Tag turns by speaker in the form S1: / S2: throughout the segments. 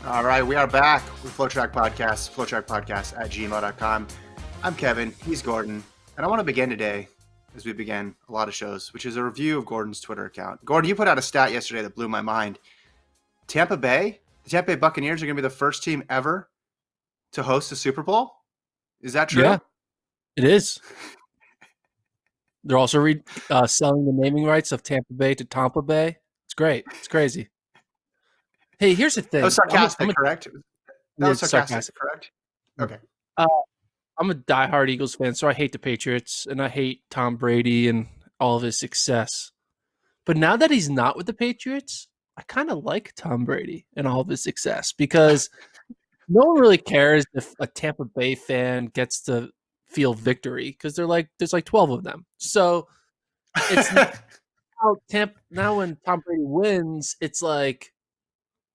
S1: All right, we are back with FloTrack Podcast, FloTrackPodcast@gmail.com. I'm Kevin, he's Gordon, and I want to begin today, as we begin a lot of shows, which is a review of Gordon's Twitter account. Gordon, you put out a stat yesterday that blew my mind. The Tampa Bay Buccaneers are going to be the first team ever to host a Super Bowl. Is that true?
S2: Yeah, it is. They're also selling the naming rights of Tampa Bay to Tampa Bay. It's great. It's crazy. Hey, here's the thing.
S1: That was sarcastic, correct? That was sarcastic, correct? Okay.
S2: I'm a diehard Eagles fan, so I hate the Patriots, and I hate Tom Brady and all of his success. But now that he's not with the Patriots, I kind of like Tom Brady and all of his success because no one really cares if a Tampa Bay fan gets to feel victory because there's like 12 of them. So it's now when Tom Brady wins, it's like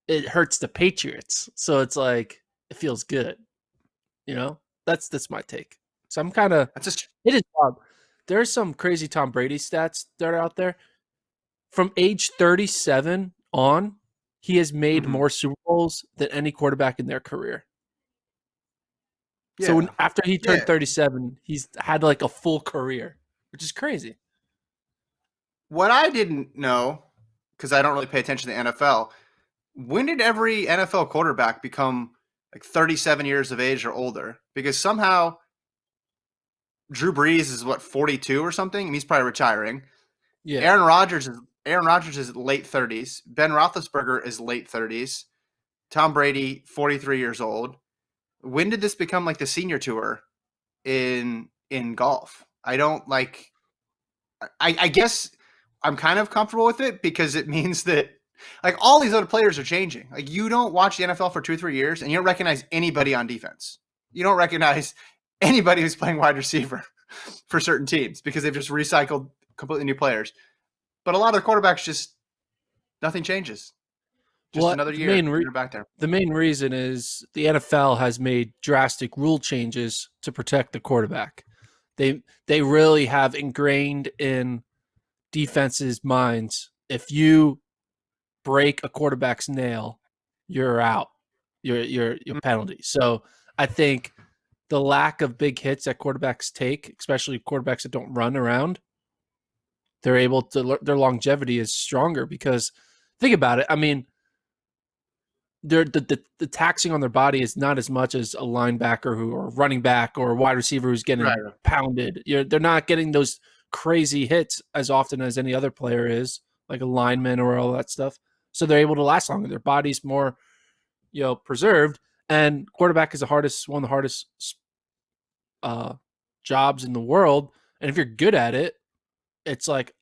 S2: it hurts the Patriots. So it's like it feels good. You know? That's my take. So I'm kind of it is odd. There's some crazy Tom Brady stats that are out there. From age 37 on, he has made more Super Bowls than any quarterback in their career. Yeah. So after he turned 37, he's had like a full career, which is crazy.
S1: What I didn't know, because I don't really pay attention to the NFL, when did every NFL quarterback become like 37 years of age or older? Because somehow Drew Brees is 42 or something, and he's probably retiring. Yeah. Aaron Rodgers is late 30s. Ben Roethlisberger is late 30s. Tom Brady, 43 years old. When did this become like the senior tour in golf? I don't like. I guess I'm kind of comfortable with it because it means that like all these other players are changing. Like you don't watch the NFL for 2-3 years and you don't recognize anybody on defense. You don't recognize anybody who's playing wide receiver for certain teams because they've just recycled completely new players. But a lot of the quarterbacks just nothing changes. Just another year. You're back there.
S2: The main reason is the NFL has made drastic rule changes to protect the quarterback. They really have ingrained in defenses' minds if you break a quarterback's nail, you're out. You're penalty. So I think the lack of big hits that quarterbacks take, especially quarterbacks that don't run around, they're able to their longevity is stronger because think about it. I mean, the taxing on their body is not as much as a linebacker or running back or a wide receiver who's getting pounded. They're not getting those crazy hits as often as any other player is, like a lineman or all that stuff. So they're able to last longer. Their body's more, preserved. And quarterback is one of the hardest jobs in the world. And if you're good at it, it's like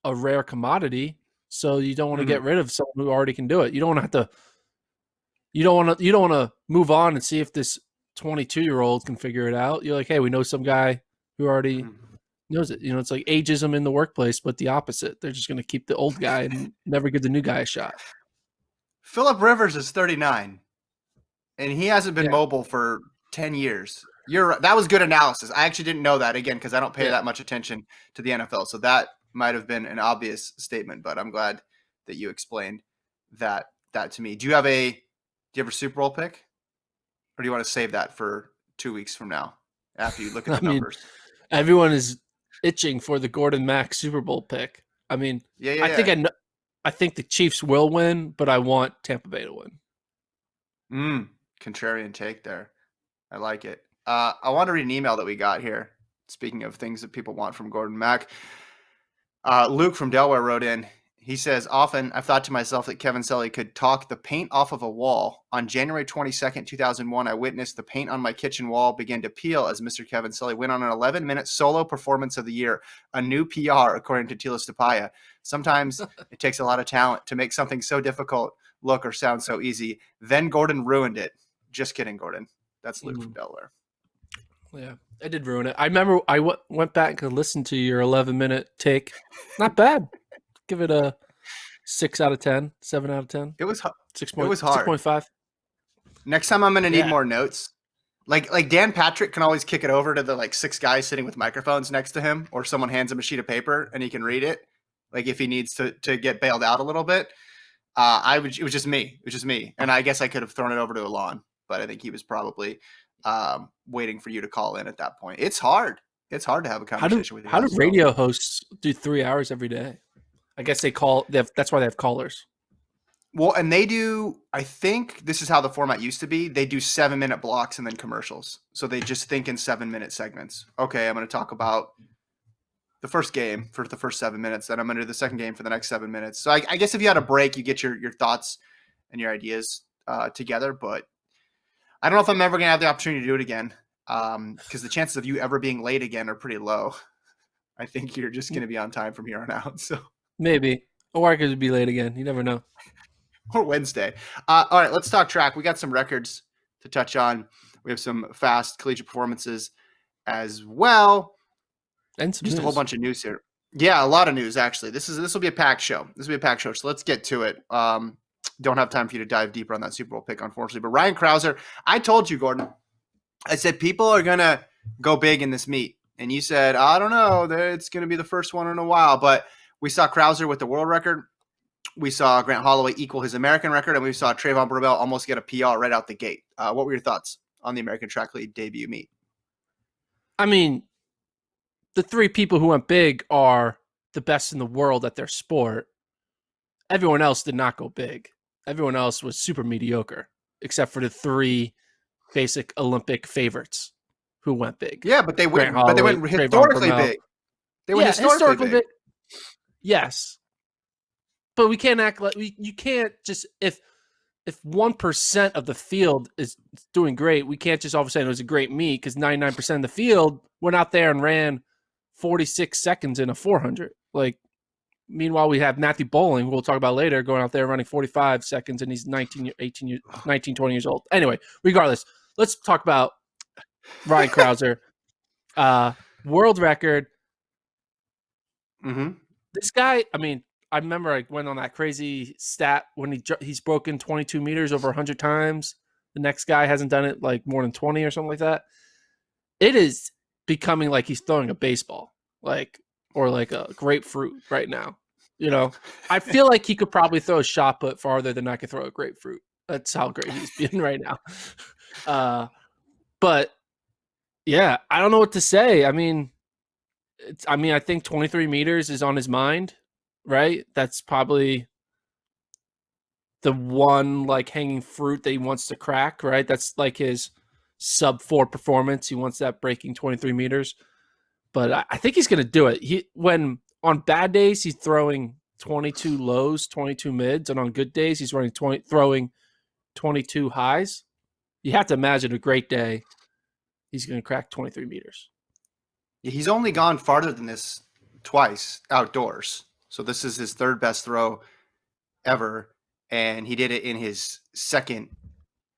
S2: a rare commodity. So you don't want to get rid of someone who already can do it. You don't want to have to. You don't want to move on and see if this 22-year-old can figure it out. You're like, hey, we know some guy who already knows it. It's like ageism in the workplace, but the opposite. They're just going to keep the old guy and never give the new guy a shot.
S1: Phillip Rivers is 39, and he hasn't been mobile for 10 years. That was good analysis. I actually didn't know that, again, because I don't pay that much attention to the NFL. So that might have been an obvious statement, but I'm glad that you explained that to me. Do you have a Super Bowl pick? Or do you want to save that for 2 weeks from now after you look at the numbers?
S2: Everyone is itching for the Gordon Mack Super Bowl pick. I mean, I think the Chiefs will win, but I want Tampa Bay to
S1: win. Contrarian take there. I like it. I want to read an email that we got here. Speaking of things that people want from Gordon Mack. Luke from Delaware wrote in. He says, often I've thought to myself that Kevin Sully could talk the paint off of a wall. On January 22nd, 2001, I witnessed the paint on my kitchen wall begin to peel as Mr. Kevin Sully went on an 11-minute solo performance of the year, a new PR, according to Tila Stapaya. Sometimes it takes a lot of talent to make something so difficult look or sound so easy. Then Gordon ruined it. Just kidding, Gordon. That's Luke from Delaware.
S2: Yeah, I did ruin it. I remember I went back and listened to your 11-minute take. Not bad. Give it a 6 out of 10, 7 out of 10.
S1: It was hard.
S2: 6.5.
S1: Next time I'm going to need more notes. Like Dan Patrick can always kick it over to the 6 guys sitting with microphones next to him, or someone hands him a sheet of paper and he can read it. Like if he needs to get bailed out a little bit. It was just me. It was just me, and I guess I could have thrown it over to Alon, but I think he was probably waiting for you to call in at that point. It's hard. It's hard to have a conversation with you
S2: How do
S1: guys. So.
S2: radio hosts do 3 hours every day? I guess that's why they have callers.
S1: Well, and they do, I think this is how the format used to be. They do 7-minute blocks and then commercials. So they just think in 7-minute segments. Okay, I'm going to talk about the first game for the first 7 minutes. Then I'm going to do the second game for the next 7 minutes. So I guess if you had a break, you get your thoughts and your ideas together. But I don't know if I'm ever going to have the opportunity to do it again, because the chances of you ever being late again are pretty low. I think you're just going to be on time from here on out. So
S2: Maybe. Or I could be late again. You never know.
S1: or Wednesday. All right, let's talk track. We got some records to touch on. We have some fast collegiate performances as well.
S2: And some
S1: just
S2: news.
S1: A whole bunch of news here. Yeah, a lot of news actually. This will be a packed show. So let's get to it. Don't have time for you to dive deeper on that Super Bowl pick, unfortunately. But Ryan Crouser, I told you, Gordon. I said people are gonna go big in this meet, and you said I don't know. It's gonna be the first one in a while. But we saw Crouser with the world record. We saw Grant Holloway equal his American record, and we saw Trayvon Brubell almost get a PR right out the gate. What were your thoughts on the American Track League debut meet?
S2: I mean, the 3 people who went big are the best in the world at their sport. Everyone else did not go big. Everyone else was super mediocre, except for the 3 basic Olympic favorites who went big.
S1: Yeah, but they went.
S2: Holloway,
S1: But they went historically big. They went historically big.
S2: Yes, but we can't act like you can't just if 1% of the field is doing great, we can't just all of a sudden it was a great meet because 99% of the field went out there and ran 46 seconds in a 400. Like, meanwhile, we have Matthew Boling, who we'll talk about later, going out there running 45 seconds, and he's 19, 20 years old. Anyway, regardless, let's talk about Ryan Crouser. World record.
S1: Mm-hmm.
S2: This guy, I mean, I remember I went on that crazy stat when he's broken 22 meters over 100 times. The next guy hasn't done it like more than 20 or something like that. It is becoming like he's throwing a baseball, or like a grapefruit right now. You know, I feel like he could probably throw a shot put farther than I could throw a grapefruit. That's how great he's been right now. But yeah, I don't know what to say. I mean, I think 23 meters is on his mind, right? That's probably the one like hanging fruit that he wants to crack, right? That's like his sub 4 performance. He wants that breaking 23 meters. But I think he's going to do it. When on bad days, he's throwing 22 lows, 22 mids, and on good days, he's throwing 22 highs. You have to imagine a great day, he's going to crack 23 meters.
S1: He's only gone farther than this twice outdoors. So this is his 3rd best throw ever, and he did it in his 2nd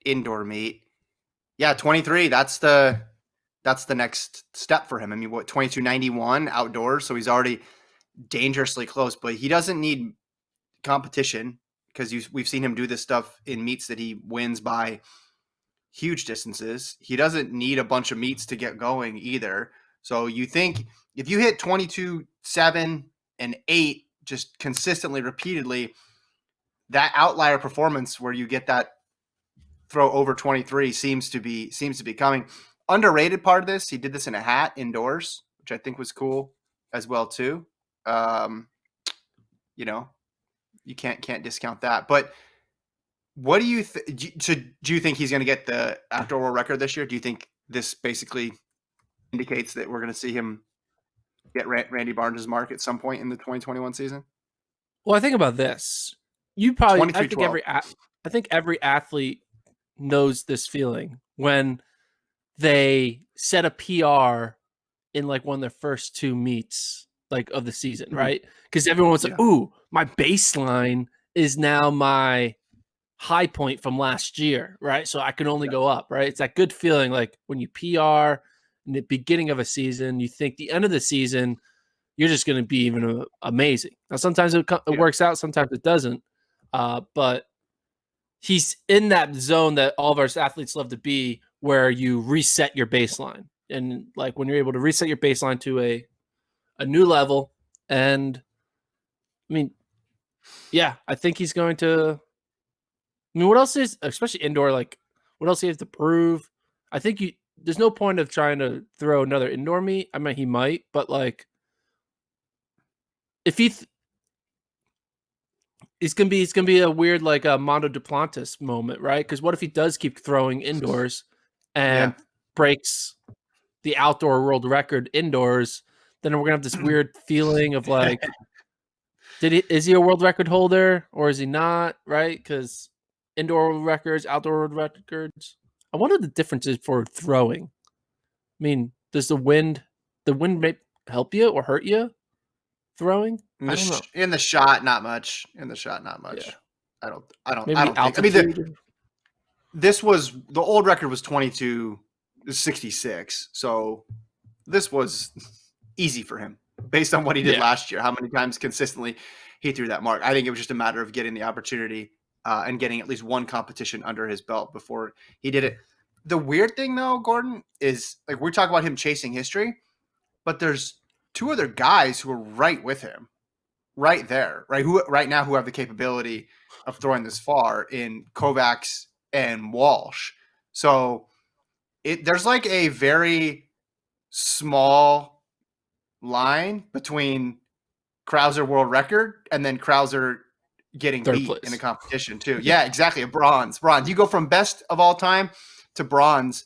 S1: indoor meet. Yeah, 23. That's the next step for him. I mean, 22.91 outdoors, so he's already dangerously close. But he doesn't need competition because we've seen him do this stuff in meets that he wins by huge distances. He doesn't need a bunch of meets to get going either. So you think if you hit 22, 7, and 8 just consistently, repeatedly, that outlier performance where you get that throw over 23 seems to be coming. Underrated part of this, he did this in a hat indoors, which I think was cool as well too. You know, you can't discount that. But what do you do you think he's going to get the outdoor world record this year? Do you think this basically indicates that we're going to see him get Randy Barnes' mark at some point in the 2021 season?
S2: Well, I think about this. I think every athlete knows this feeling when they set a PR in like one of their first 2 meets like of the season,
S1: Mm-hmm.
S2: Right? Because everyone was like, "Ooh, my baseline is now my high point from last year, right? So I can only go up, right?" It's that good feeling like when you PR in the beginning of a season, you think the end of the season, you're just going to be even amazing. Now, sometimes it works out, sometimes it doesn't. But he's in that zone that all of our athletes love to be, where you reset your baseline. And like when you're able to reset your baseline to a new level. And I mean, Yeah, I think he's going to. I mean, what else is, especially indoor, like, what else he has to prove? I think there's no point of trying to throw another indoor meet. I mean, he might, but like, if it's gonna be a weird like a Mondo Duplantis moment, right? Because what if he does keep throwing indoors
S1: Yeah.
S2: and breaks the outdoor world record indoors? Then we're gonna have this weird feeling of like, is he a world record holder or is he not? Right? Because indoor world records, outdoor world records. I wonder the differences for throwing. I mean, does the wind may help you or hurt you throwing? I don't know.
S1: In the shot, not much. In the shot, not
S2: Yeah,
S1: much. I
S2: maybe the
S1: don't think. I mean,
S2: altitude.
S1: the old record was 22:66, so this was easy for him based on what he did
S2: Yeah,
S1: last year. How many times consistently he threw that mark? I think it was just a matter of getting the opportunity and getting at least one competition under his belt before he did it. The weird thing, though, Gordon, is like we talk about him chasing history, but there's two other guys who are right with him, right there, right who right now who have the capability of throwing this far in Kovacs and Walsh. So there's like a very small line between Crouser world record and then Crouser getting
S2: third
S1: beat in the
S2: place.
S1: competition too. Yeah, exactly. A bronze. You go from best of all time to bronze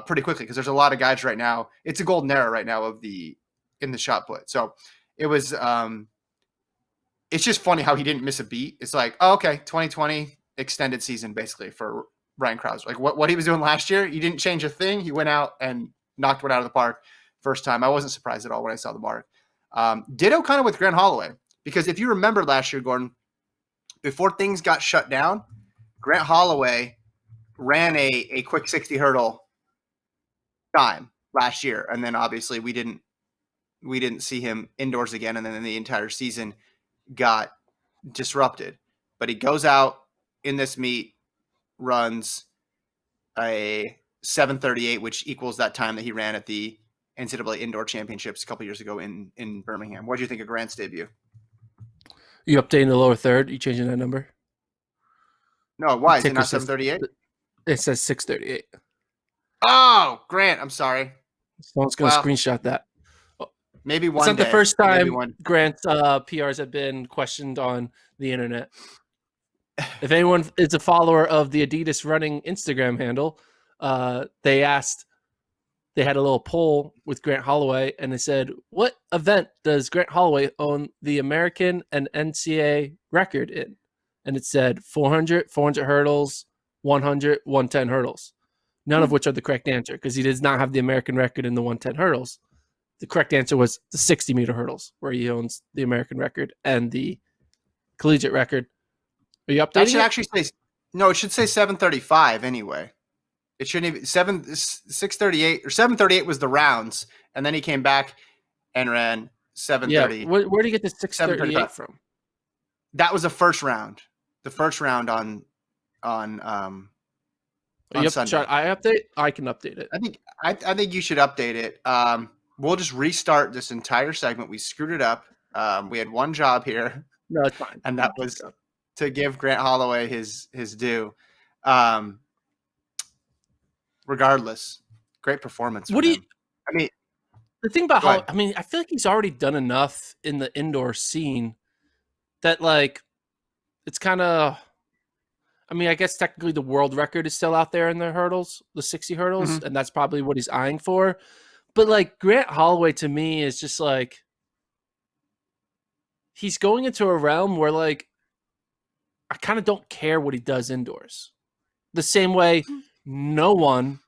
S1: pretty quickly because there's a lot of guys right now. It's a golden era right now in the shot put. So it was it's just funny how he didn't miss a beat. It's like, oh, okay, 2020 extended season basically for Ryan Crouser. Like what he was doing last year, he didn't change a thing. He went out and knocked one out of the park first time. I wasn't surprised at all when I saw the mark. Ditto kind of with Grant Holloway, because if you remember last year, Gordon, before things got shut down, Grant Holloway ran a quick 60 hurdle time last year. And then obviously we didn't see him indoors again. And then the entire season got disrupted. But he goes out in this meet, runs a 7:38, which equals that time that he ran at the NCAA Indoor Championships a couple years ago in Birmingham. What do you think of Grant's debut?
S2: You updating the lower third? You changing that number?
S1: No,
S2: The
S1: why is it
S2: ticker
S1: not
S2: says
S1: 7:38?
S2: it says 6:38.
S1: Oh, Grant, I'm sorry.
S2: Someone's gonna
S1: Well,
S2: screenshot that.
S1: maybe
S2: It's
S1: one
S2: not the
S1: day.
S2: first
S1: Maybe
S2: time
S1: one.
S2: Grant's PRs have been questioned on the internet. If anyone is a follower of the Adidas running Instagram handle, they had a little poll with Grant Holloway, and they said, "What event does Grant Holloway own the American and NCAA record in?" And it said 400, 400 hurdles, 100, 110 hurdles. None of which are the correct answer because he does not have the American record in the 110 hurdles. The correct answer was the 60-meter hurdles, where he owns the American record and the collegiate record. Are you
S1: That
S2: updating
S1: should
S2: it?
S1: actually say no. It should say 7:35 anyway. It shouldn't even 6:38 or 7:38 was the rounds, and then he came back and ran
S2: Yeah.
S1: 7:30,
S2: Where do you get the 6:38
S1: 7:35.
S2: from?
S1: That was the first round. The first round on
S2: Are
S1: on
S2: you up? Should
S1: Sunday.
S2: I update? I can update it.
S1: I think you should update it. We'll just restart this entire segment. We screwed it up. We had one job here,
S2: No, it's fine.
S1: and that was to give Grant Holloway his due. Um, Regardless, great performance
S2: What
S1: from
S2: do you?
S1: him. I mean,
S2: The thing about
S1: go
S2: how
S1: ahead.
S2: I mean, I feel like he's already done enough in the indoor scene that like it's kind of. I mean, I guess technically the world record is still out there in the hurdles, the 60 hurdles,
S1: Mm-hmm.
S2: and that's probably what he's eyeing for. But like Grant Holloway to me is just like he's going into a realm where like I kind of don't care what he does indoors. The same way no one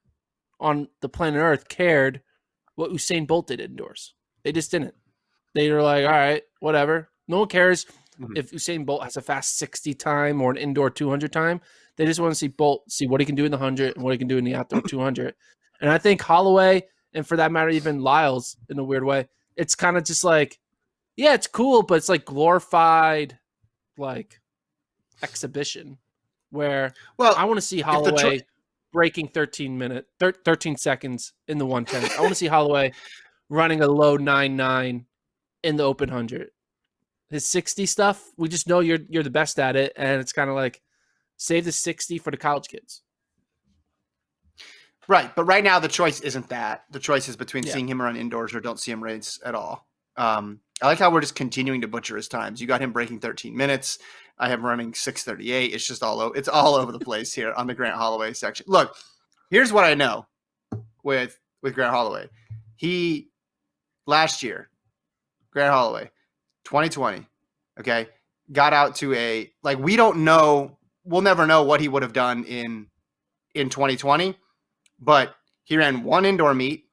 S2: on the planet Earth cared what Usain Bolt did indoors. They just didn't. They were like, all right, whatever. No one cares
S1: Mm-hmm.
S2: if Usain Bolt has a fast 60 time or an indoor 200 time. They just want to see Bolt, see what he can do in the 100 and what he can do in the outdoor 200. And I think Holloway, and for that matter, even Lyles in a weird way, it's kind of just like, yeah, it's cool, but it's like glorified like exhibition where
S1: Well,
S2: I want to see
S1: if the
S2: Holloway breaking 13 seconds in the 110. I want to see Holloway running a low 9.9 in the open 100. his 60 stuff, we just know you're the best at it, and it's kind of like save the 60 for the college kids.
S1: Right, but right now the choice isn't that. The choice is between
S2: Yeah.
S1: seeing him run indoors or don't see him race at all. I like how we're just continuing to butcher his times. You got him breaking 13 minutes. I have him running 6:38. It's just it's all over the place here on the Grant Holloway section. Look, here's what I know with Grant Holloway. He last year, Grant Holloway, 2020, okay, got out to we don't know, we'll never know what he would have done in 2020, but he ran one indoor meet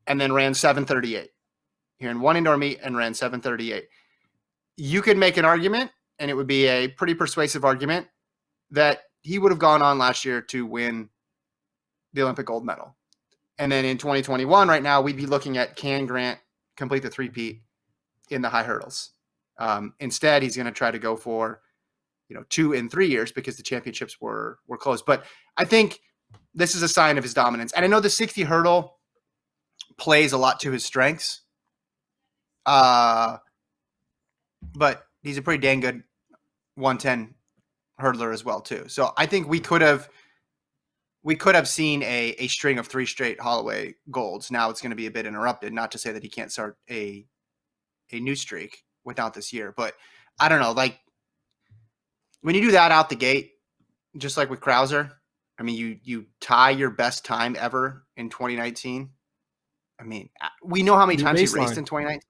S1: and then ran 7:38. He ran one indoor meet and ran 7:38. You could make an argument, and it would be a pretty persuasive argument, that he would have gone on last year to win the Olympic gold medal. And then in 2021, right now, we'd be looking at, can Grant complete the three-peat in the high hurdles? Instead, he's going to try to go for 2 in 3 years because the championships were close. But I think this is a sign of his dominance. And I know the 60 hurdle plays a lot to his strengths. But he's a pretty dang good 110 hurdler as well too. So I think we could have seen a string of 3 straight Holloway golds. Now it's going to be a bit interrupted. Not to say that he can't start a new streak without this year, but I don't know. Like when you do that out the gate, just like with Crouser, I mean, you tie your best time ever in 2019. I mean, we know how many times he raced in 2019.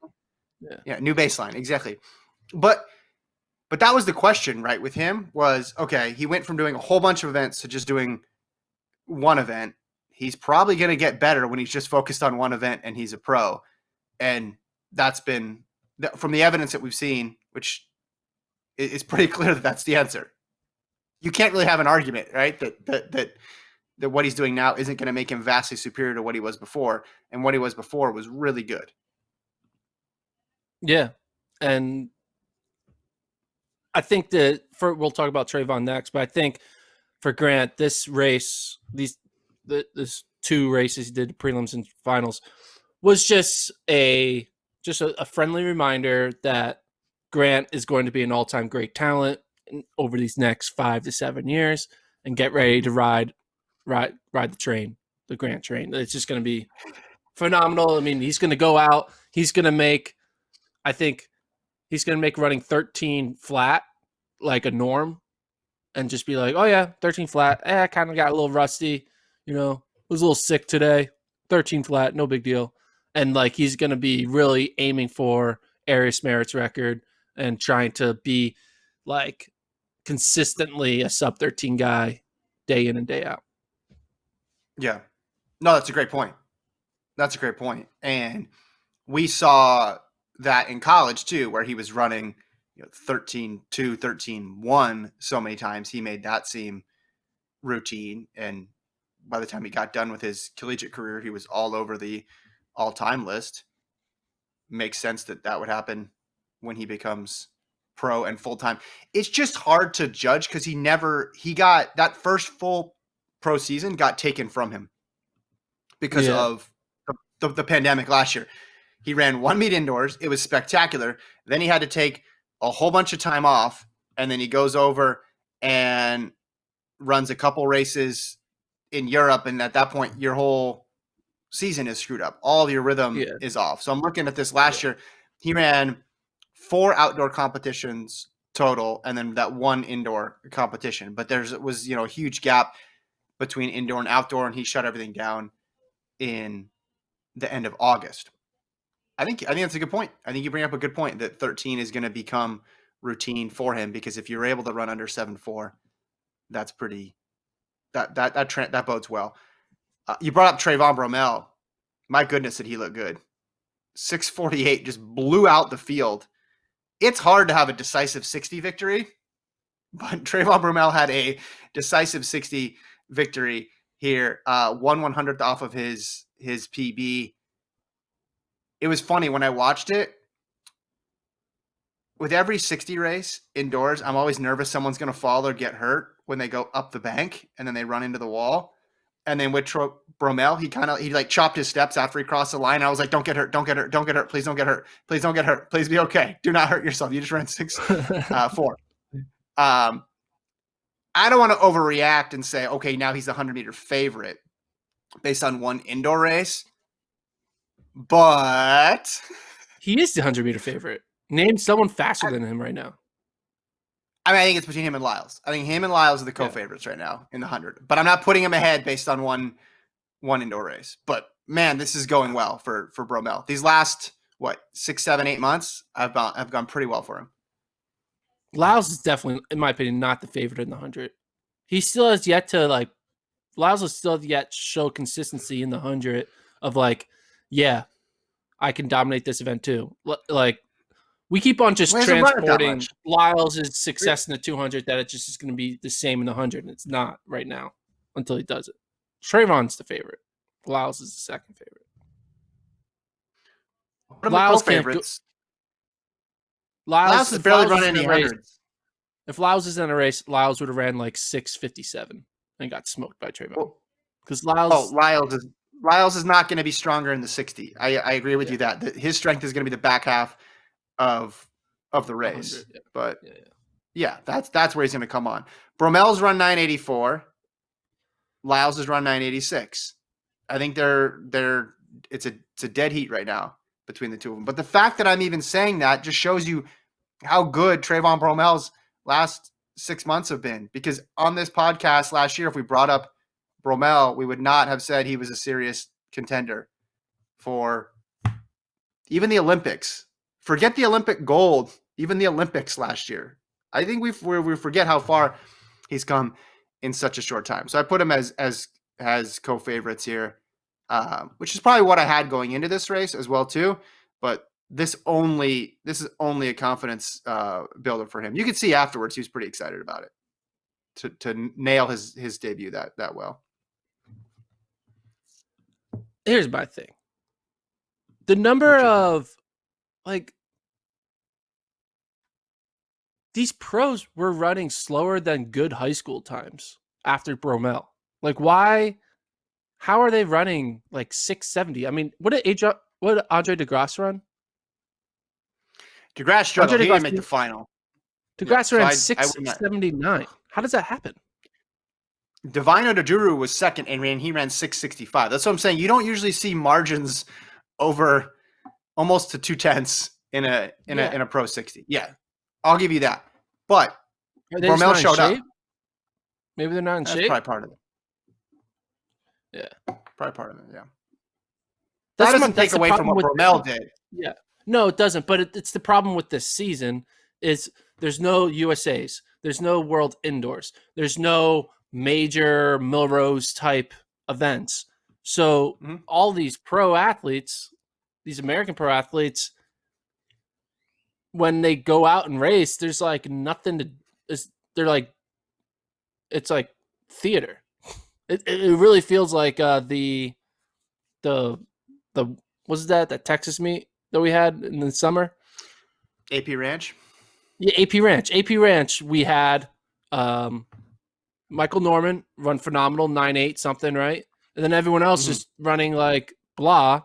S1: Yeah, new baseline, exactly. But that was the question, right? With him was, okay, he went from doing a whole bunch of events to just doing one event. He's probably going to get better when he's just focused on one event and he's a pro. And that's been, from the evidence that we've seen, which is pretty clear that that's the answer. You can't really have an argument, right? That what he's doing now isn't going to make him vastly superior to what he was before. And what he was before was really good.
S2: Yeah. And I think that we'll talk about Trayvon next, but I think for Grant, this race, this 2 races he did, prelims and finals, was just a friendly reminder that Grant is going to be an all-time great talent over these next 5 to 7 years, and get ready to ride the train, the Grant train. It's just going to be phenomenal. I mean, he's going to go out. He's going to make, I think, running 13 flat like a norm, and just be like, oh yeah, 13 flat. I kind of got a little rusty, was a little sick today. 13 flat, no big deal. And like he's going to be really aiming for Arias Merritt's record and trying to be like consistently a sub 13 guy day in and day out.
S1: Yeah. No, that's a great point. And we saw that in college too, where he was running 13-2, 13-1 so many times. He made that seem routine. And by the time he got done with his collegiate career, he was all over the all-time list. Makes sense that would happen when he becomes pro and full-time. It's just hard to judge because he got that first full pro season got taken from him because of the pandemic last year. He ran 1 meet indoors. It was spectacular. Then he had to take a whole bunch of time off, and then he goes over and runs a couple races in Europe, and at that point, your whole season is screwed up. All of your rhythm is off. So I'm looking at this last year. He ran 4 outdoor competitions total, and then that 1 indoor competition. But there was a huge gap between indoor and outdoor, and he shut everything down in the end of August. I think that's a good point. I think you bring up a good point that 13 is going to become routine for him, because if you're able to run under 7.4, that's pretty. That bodes well. You brought up Trayvon Bromell. My goodness, did he look good? 6:48 just blew out the field. It's hard to have a decisive 60 victory, but Trayvon Bromell had a decisive 60 victory here. 1/100th off of his PB. It was funny when I watched it. With every 60 race indoors, I'm always nervous someone's going to fall or get hurt when they go up the bank and then they run into the wall. And then with Bromell, he like chopped his steps after he crossed the line. I was like, don't get hurt, don't get hurt, don't get hurt, please don't get hurt, please don't get hurt, please be okay. Do not hurt yourself. You just ran 6.4. I don't want to overreact and say, okay, now he's the 100-meter favorite based on one indoor race, but
S2: he is the 100-meter favorite. Name someone faster than him right now.
S1: I mean, I think it's between him and Lyles. I think him and Lyles are the co-favorites right now in the 100. But I'm not putting him ahead based on one indoor race. But man, this is going well for Bromell. These last 6, 7, 8 months, I've gone pretty well for him.
S2: Lyles is definitely, in my opinion, not the favorite in the 100. He still has yet to Lyles has still yet show consistency in the 100 of yeah, I can dominate this event too. We keep on just transporting Lyles' success in the 200 that it just is going to be the same in the 100, and it's not right now until he does it. Trayvon's the favorite. Lyles is the second favorite.
S1: Lyles favorites. Lyles is barely running any hundreds.
S2: If Lyles is in a race, Lyles would have ran 6:57 and got smoked by Trayvon. Because
S1: Lyles is not going to be stronger in the 60. I agree with you that his strength is going to be the back half of the race. But that's where he's going to come on. Bromell's run 984. Lyles has run 986. I think it's a dead heat right now between the two of them. But the fact that I'm even saying that just shows you how good Trayvon Bromell's last 6 months have been. Because on this podcast last year, if we brought up Bromell, we would not have said he was a serious contender for even the Olympics. Forget the Olympic gold, even the Olympics last year. I think we forget how far he's come in such a short time. So I put him as co-favorites here, which is probably what I had going into this race as well too. But this is only a confidence builder for him. You could see afterwards he was pretty excited about it to nail his debut that well.
S2: Here's my thing. The number of these pros were running slower than good high school times after Bromell. Why? How are they running 6:70? I mean, what did Andre DeGrasse run?
S1: DeGrasse struggled. He didn't make the final.
S2: DeGrasse ran 6:79. How does that happen?
S1: Divino Dejuru was second and he ran 6:65. That's what I'm saying. You don't usually see margins over almost to 2/10 in a pro 60. Yeah, I'll give you that. But Bromell showed up.
S2: Maybe they're not in shape.
S1: That's probably part of it.
S2: Yeah,
S1: probably part of it. Yeah, that doesn't take away from what Bromell did.
S2: Yeah, no, it doesn't. But it's the problem with this season is there's no USAs, there's no World Indoors, there's no major Milrose type events. So all these pro athletes, these American pro athletes, when they go out and race, there's nothing to. It's like theater. It really feels like the was that Texas meet that we had in the summer?
S1: AP Ranch.
S2: Yeah, AP Ranch. We had Michael Norman run phenomenal, 9.8 something, right? And then everyone else just running blah.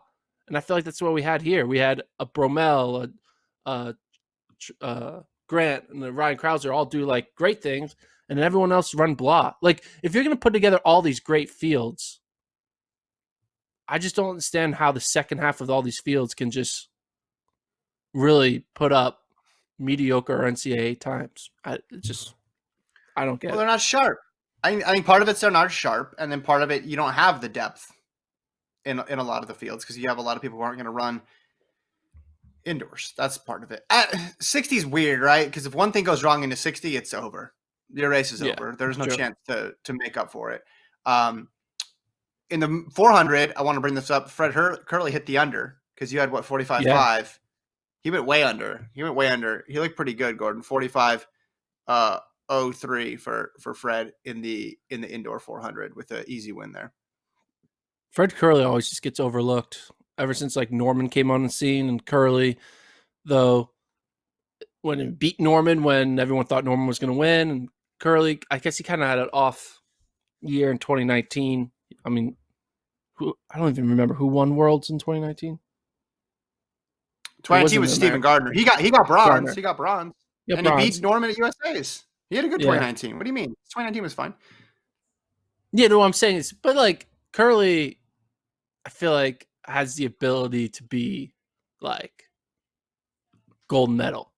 S2: And I feel like that's what we had here. We had a Bromell, Grant, and the Ryan Crouser all do great things, and then everyone else run blah. If you're going to put together all these great fields, I just don't understand how the second half of all these fields can just really put up mediocre NCAA times. I don't get it.
S1: They're not sharp. I think part of it's they're not sharp, and then part of it you don't have the depth in a lot of the fields because you have a lot of people who aren't going to run indoors. That's part of it. 60 is weird, right? Because if one thing goes wrong in the 60, it's over. Your race is over. There's no chance to make up for it. In the 400, I want to bring this up. Fred Curley hit the under because you had 45.5. Yeah. He went way under. He looked pretty good, Gordon. 45.03 for Fred in the indoor 400 with an easy win there.
S2: Fred Curley always just gets overlooked ever since Norman came on the scene, and Curley, though, when he beat Norman when everyone thought Norman was going to win, and Curley, I guess he kind of had an off year in 2019. I mean, who I don't even remember who won Worlds in 2019.
S1: 2019 was Stephen Gardner. He got bronze.
S2: Gardner.
S1: He got bronze.
S2: Yeah,
S1: And
S2: bronze.
S1: he beat Norman at USA's. He had a good
S2: Yeah.
S1: 2019. What do you mean? 2019 was fine.
S2: Yeah, no, what I'm saying is, but like Curly, I feel like has the ability to be like gold medal.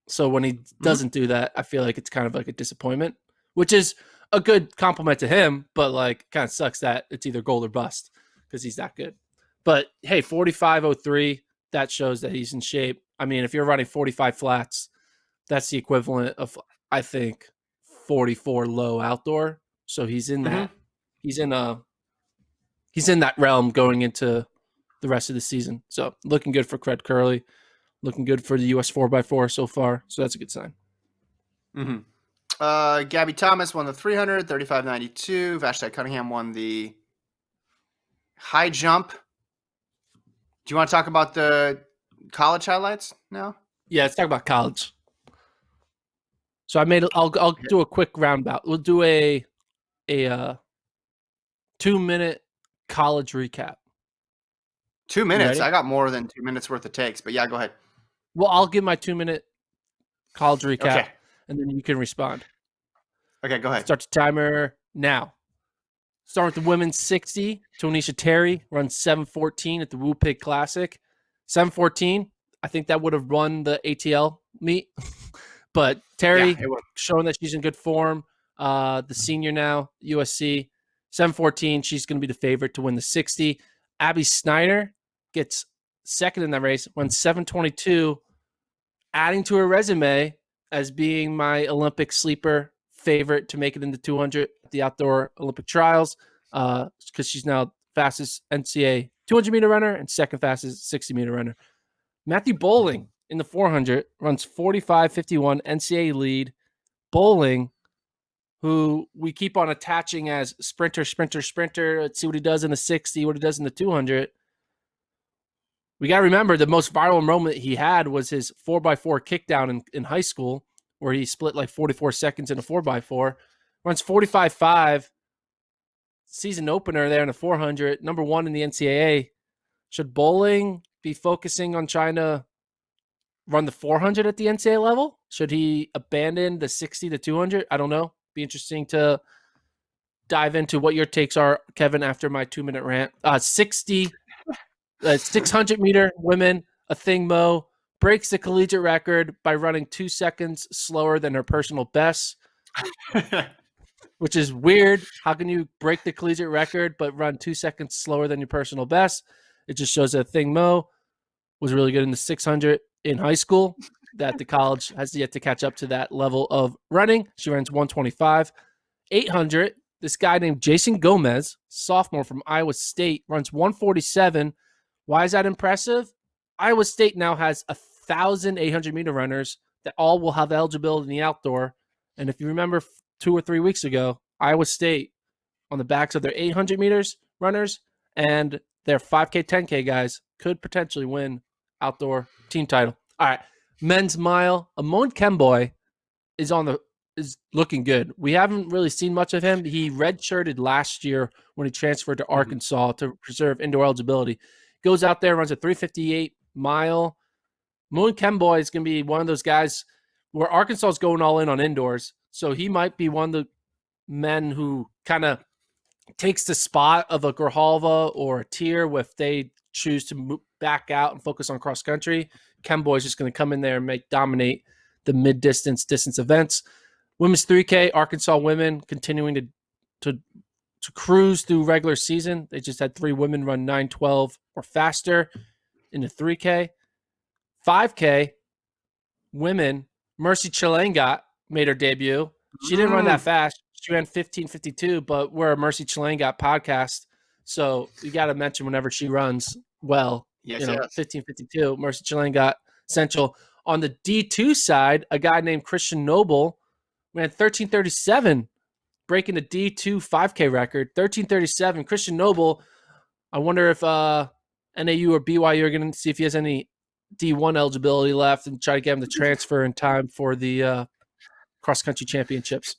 S2: So when he doesn't do that, I feel like it's kind of like a disappointment, which is a good compliment to him, but like kind of sucks that it's either gold or bust because he's that good. But hey, 45.03, that shows that he's in shape. I mean, if you're running 45 flats, that's the equivalent of, I think, 44 low outdoor. So he's in that. He's in that realm going into the rest of the season. So looking good for Cred Curley. Looking good for the US 4x4 so far. So that's a good sign.
S1: Gabby Thomas won the 300, 35.92. Vashti Cunningham won the high jump. Do you want to talk about the college highlights now?
S2: Yeah, let's talk about college. So I'll do a quick roundabout. We'll do a 2-minute college recap.
S1: 2 minutes. I got more than 2 minutes worth of takes, but yeah, go ahead.
S2: Well, I'll give my 2-minute college recap, and then you can respond.
S1: Okay, go ahead.
S2: Start the timer now. Start with the women's 60. Tonisha Terry runs 7:14 at the Woo Pig Classic. 7:14. I think that would have won the ATL meet. But Terry showing that she's in good form. The senior now, USC. 7:14. She's going to be the favorite to win the 60. Abby Snyder gets second in that race, runs 7:22, adding to her resume as being my Olympic sleeper favorite to make it into 200 at the outdoor Olympic trials, because she's now fastest NCAA 200-meter runner and second fastest 60-meter runner. Matthew Boling in the 400 runs 45.51 NCAA lead. Boling, who we keep on attaching as sprinter. Let's see what he does in the 60, what he does in the 200. We got to remember the most viral moment he had was his 4x4 kickdown in high school, where he split like 44 seconds in a 4x4. Runs 45.5. Season opener there in the 400. Number one in the NCAA. Should Boling be focusing on trying to run the 400 at the NCAA level? Should he abandon the 60 to 200? I don't know. Be interesting to dive into what your takes are, Kevin, after my 2-minute rant. 600-meter women, Athing Mo breaks the collegiate record by running 2 seconds slower than her personal best, which is weird. How can you break the collegiate record but run 2 seconds slower than your personal best? It just shows that Athing Mo was really good in the 600 in high school, that the college has yet to catch up to that level of running. She runs 125. 800, this guy named Jason Gomez, sophomore from Iowa State, runs 147. Why is that impressive? Iowa State now has 1,000 800-meter runners that all will have eligibility in the outdoor. And if you remember 2 or 3 weeks ago, Iowa State, on the backs of their 800 meters runners and their 5K, 10K guys, could potentially win outdoor team title. All right, men's mile. Amon Kemboy is looking good. We haven't really seen much of him. He redshirted last year when he transferred to Arkansas to preserve indoor eligibility. Goes out there, runs a 3:58 mile. Moon Kemboy is going to be one of those guys where Arkansas is going all in on indoors. So he might be one of the men who kind of takes the spot of a Grijalva or a Tier if they choose to back out and focus on cross country. Kemboy is just going to come in there and dominate the mid-distance events. Women's 3K, Arkansas women continuing to cruise through regular season. They just had 3 women run 9:12 or faster in the 3K. 5K, women, Mercy Chilangat made her debut. She didn't run that fast. She ran 15:52, but we're a Mercy Chilangat podcast, so we got to mention whenever she runs well.
S1: Yes.
S2: 15:52, Mercy Chilangat Central. On the D2 side, a guy named Christian Noble ran 13:37, breaking the D2 5K record. 13:37. Christian Noble, I wonder if NAU or BYU are going to see if he has any D1 eligibility left and try to get him to transfer in time for the cross-country championships.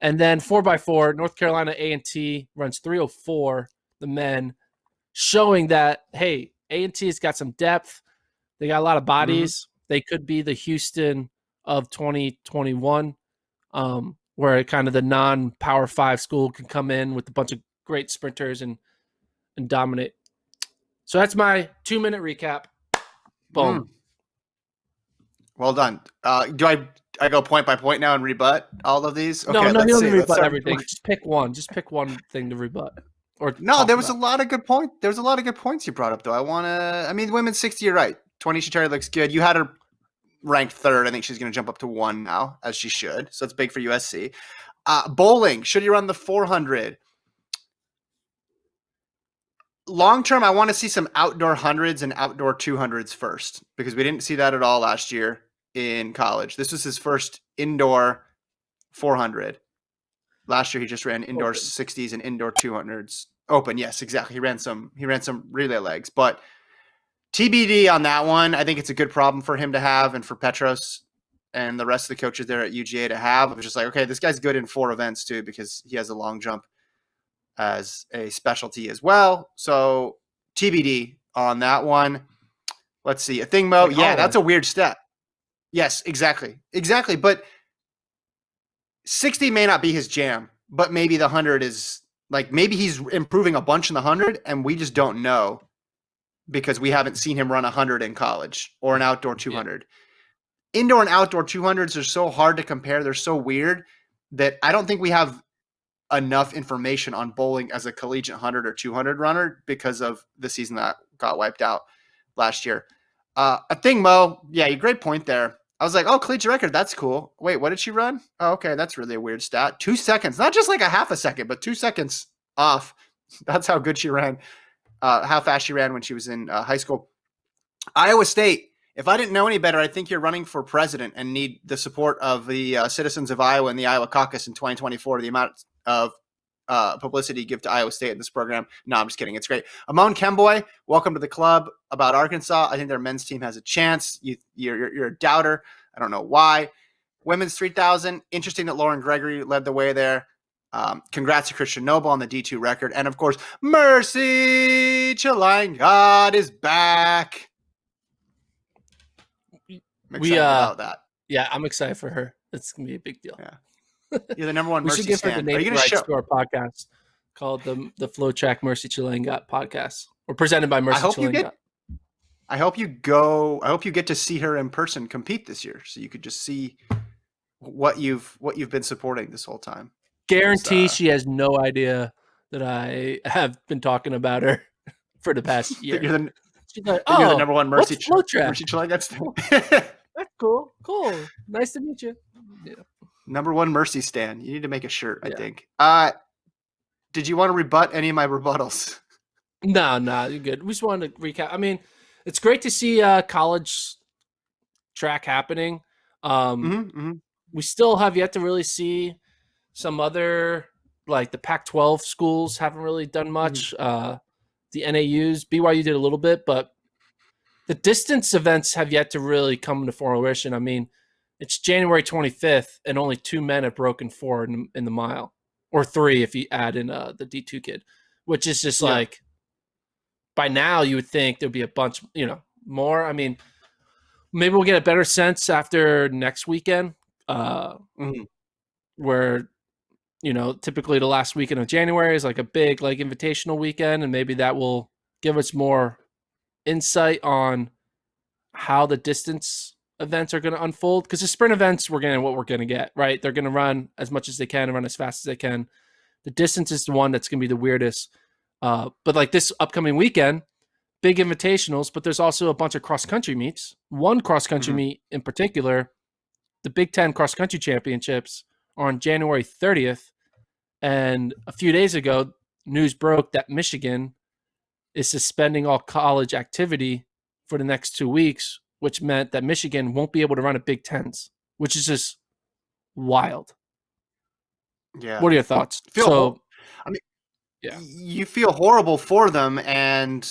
S2: And then 4x4, North Carolina A&T runs 3:04, the men. showing that, hey, A&T has got some depth. They got a lot of
S1: Mm-hmm.
S2: bodies. They could be the Houston of 2021, where kind of the non-Power 5 school can come in with a bunch of great sprinters and dominate. So that's my 2-minute recap. Boom.
S1: Well done. Do I go point by point now and rebut all of these?
S2: No,
S1: Okay,
S2: you
S1: let's
S2: don't
S1: see. Let's
S2: rebut
S1: start.
S2: everything. Just pick one. Just pick one thing to rebut or
S1: No,
S2: talk
S1: there was a
S2: about.
S1: lot of good point. There was a lot of good points you brought up, though. I mean, women's 60, you're right. 20 Shatari looks good. You had her ranked third. I think she's going to jump up to 1 now, as she should. So it's big for USC. Boling, should you run the 400? Long term, I want to see some outdoor hundreds and outdoor 200s first, because we didn't see that at all last year in college. This was his first indoor 400. Last year, he just ran indoor
S2: Open.
S1: 60s and indoor 200s. Open, yes, exactly. He ran some relay legs, but TBD on that one. I think it's a good problem for him to have, and for Petros and the rest of the coaches there at UGA to have. It was just like, okay, this guy's good in 4 events too, because he has a long jump as a specialty as well. So TBD on that one. Let's see. Athing Mo,
S2: Like
S1: yeah,
S2: Holloway.
S1: that's a weird step. Yes, exactly. But 60 may not be his jam, but maybe the 100 is, like, maybe he's improving a bunch in the 100 and we just don't know because we haven't seen him run 100 in college or an outdoor 200. Yeah. Indoor and outdoor 200s are so hard to compare. They're so weird that I don't think we have enough information on Boling as a collegiate 100 or 200 runner because of the season that got wiped out last year. Athing Mo, yeah, great point there. I was like, oh, collegiate record, that's cool. Wait, what did she run? Oh, okay, that's really a weird stat. 2 seconds, not just like a half a second, but 2 seconds off. That's how good she ran, how fast she ran when she was in high school. Iowa State, if I didn't know any better, I think you're running for president and need the support of the citizens of Iowa and the Iowa caucus in 2024, the amount of publicity you give to Iowa State in this program. No, I'm just kidding. It's great. Amon Kemboy, welcome to the club. About Arkansas, I think their men's team has a chance. You're a doubter. I don't know why. Women's 3,000, interesting that Lauren Gregory led the way there. Congrats to Christian Noble on the D2 record. And, of course, Mercy Chalangad is back. I'm excited about that.
S2: Yeah, I'm excited for her. It's going to be a big deal.
S1: Yeah. You're the number one
S2: we
S1: Mercy
S2: should give
S1: stan.
S2: her the name rights to our podcast called the FloTrack Mercy Chalangad podcast, or presented by Mercy Chalangad.
S1: I hope you get to see her in person compete this year, so you could just see what you've been supporting this whole time.
S2: Guarantee she has no idea that I have been talking about her for the past year.
S1: She's like, you're the number one Mercy
S2: FloTrack. That's cool. Cool. Nice to meet you. Yeah.
S1: Number one Mercy stan. You need to make a shirt, I think. Did you want to rebut any of my rebuttals?
S2: No, you're good. We just wanted to recap. I mean, it's great to see college track happening. We still have yet to really see some other, like the Pac-12 schools haven't really done much. The NAUs, BYU did a little bit, but the distance events have yet to really come to fruition. I mean, it's January 25th, and only 2 men have broken 4 in the mile, or 3 if you add in the D2 kid, which is just like, by now you would think there'd be a bunch, more. I mean, maybe we'll get a better sense after next weekend, where, typically the last weekend of January is like a big invitational weekend, and maybe that will give us more insight on how the distance events are going to unfold, because the sprint events we're going to get, right? They're going to run as much as they can and run as fast as they can. The distance is the one that's going to be the weirdest. But like this upcoming weekend, big invitationals, but there's also a bunch of cross-country meets. One cross-country meet in particular, the Big Ten cross-country championships, are on January 30th. And a few days ago, news broke that Michigan is suspending all college activity for the next 2 weeks, which meant that Michigan won't be able to run a Big Tens, which is just wild.
S1: Yeah.
S2: What are your thoughts?
S1: You feel horrible for them, and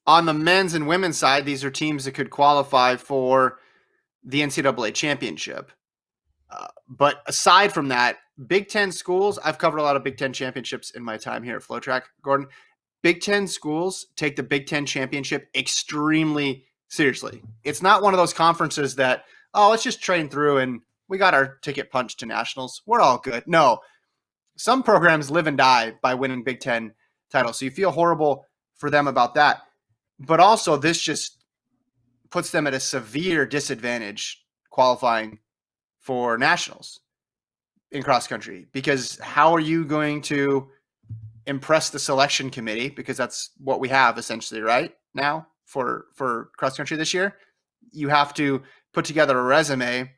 S1: on the men's and women's side, these are teams that could qualify for the NCAA championship. But aside from that, Big Ten schools, I've covered a lot of Big Ten championships in my time here at FloTrack, Gordon. Big Ten schools take the Big Ten championship extremely seriously. It's not one of those conferences that, oh, let's just train through and we got our ticket punched to nationals. We're all good. No, some programs live and die by winning Big Ten titles. So you feel horrible for them about that. But also, this just puts them at a severe disadvantage qualifying for nationals in cross country, because how are you going to impress the selection committee, because that's what we have essentially right now for cross country this year? You have to put together a resume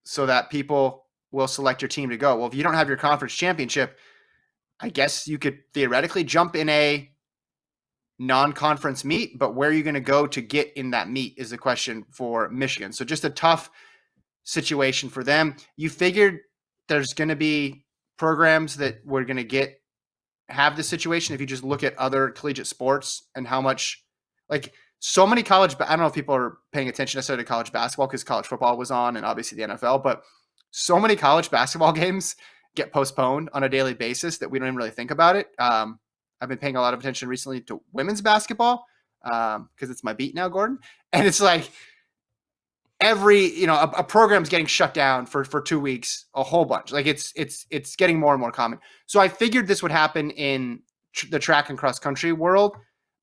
S1: so that people will select your team to go. Well, if you don't have your conference championship, I guess you could theoretically jump in a non-conference meet, but where are you going to go to get in that meet is the question for Michigan. So just a tough situation for them. You figured there's going to be programs that we're going to have this situation if you just look at other collegiate sports and how much, like, so many college, I don't know if people are paying attention necessarily to college basketball because college football was on and obviously the NFL, but so many college basketball games get postponed on a daily basis that we don't even really think about it. I've been paying a lot of attention recently to women's basketball because it's my beat now, Gordon. And it's like a program's getting shut down for 2 weeks, a whole bunch. Like it's getting more and more common. So I figured this would happen in the track and cross country world,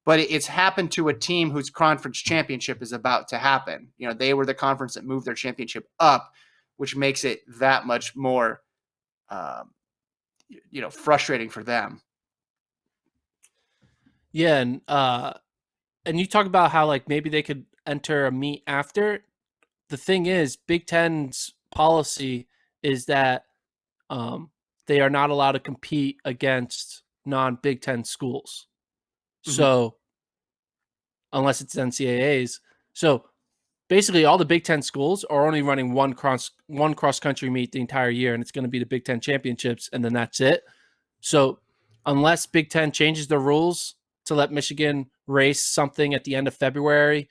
S1: but it's happened to a team whose conference championship is about to happen. They were the conference that moved their championship up, which makes it that much more, frustrating for them.
S2: Yeah, and you talk about how like maybe they could enter a meet after. The thing is, Big Ten's policy is that they are not allowed to compete against non-Big Ten schools.
S1: Mm-hmm.
S2: So unless it's NCAAs, so basically all the Big Ten schools are only running one cross country meet the entire year, and it's going to be the Big Ten championships, and then that's it. So unless Big Ten changes the rules to let Michigan race something at the end of February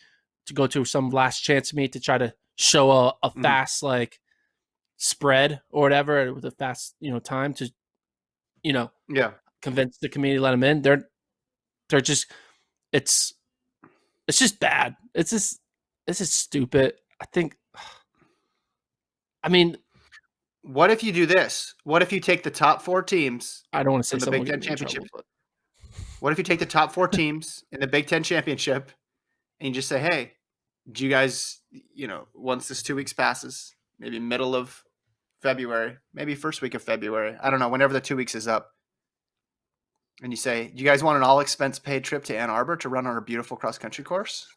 S2: to go to some last chance meet to try to show a fast like spread or whatever with a fast time to convince the community to let them in, they're just it's just bad. It's just stupid. I mean,
S1: what if you do this? What if you take the top 4 teams?
S2: I don't want to say
S1: from the
S2: someone
S1: Big Ten
S2: will get me in
S1: championship.
S2: trouble,
S1: What if you take the top 4 teams in the Big Ten championship and you just say, hey, do you guys, once this 2 weeks passes, maybe middle of February, maybe first week of February, I don't know, whenever the 2 weeks is up, and you say, do you guys want an all expense paid trip to Ann Arbor to run on our beautiful cross country course?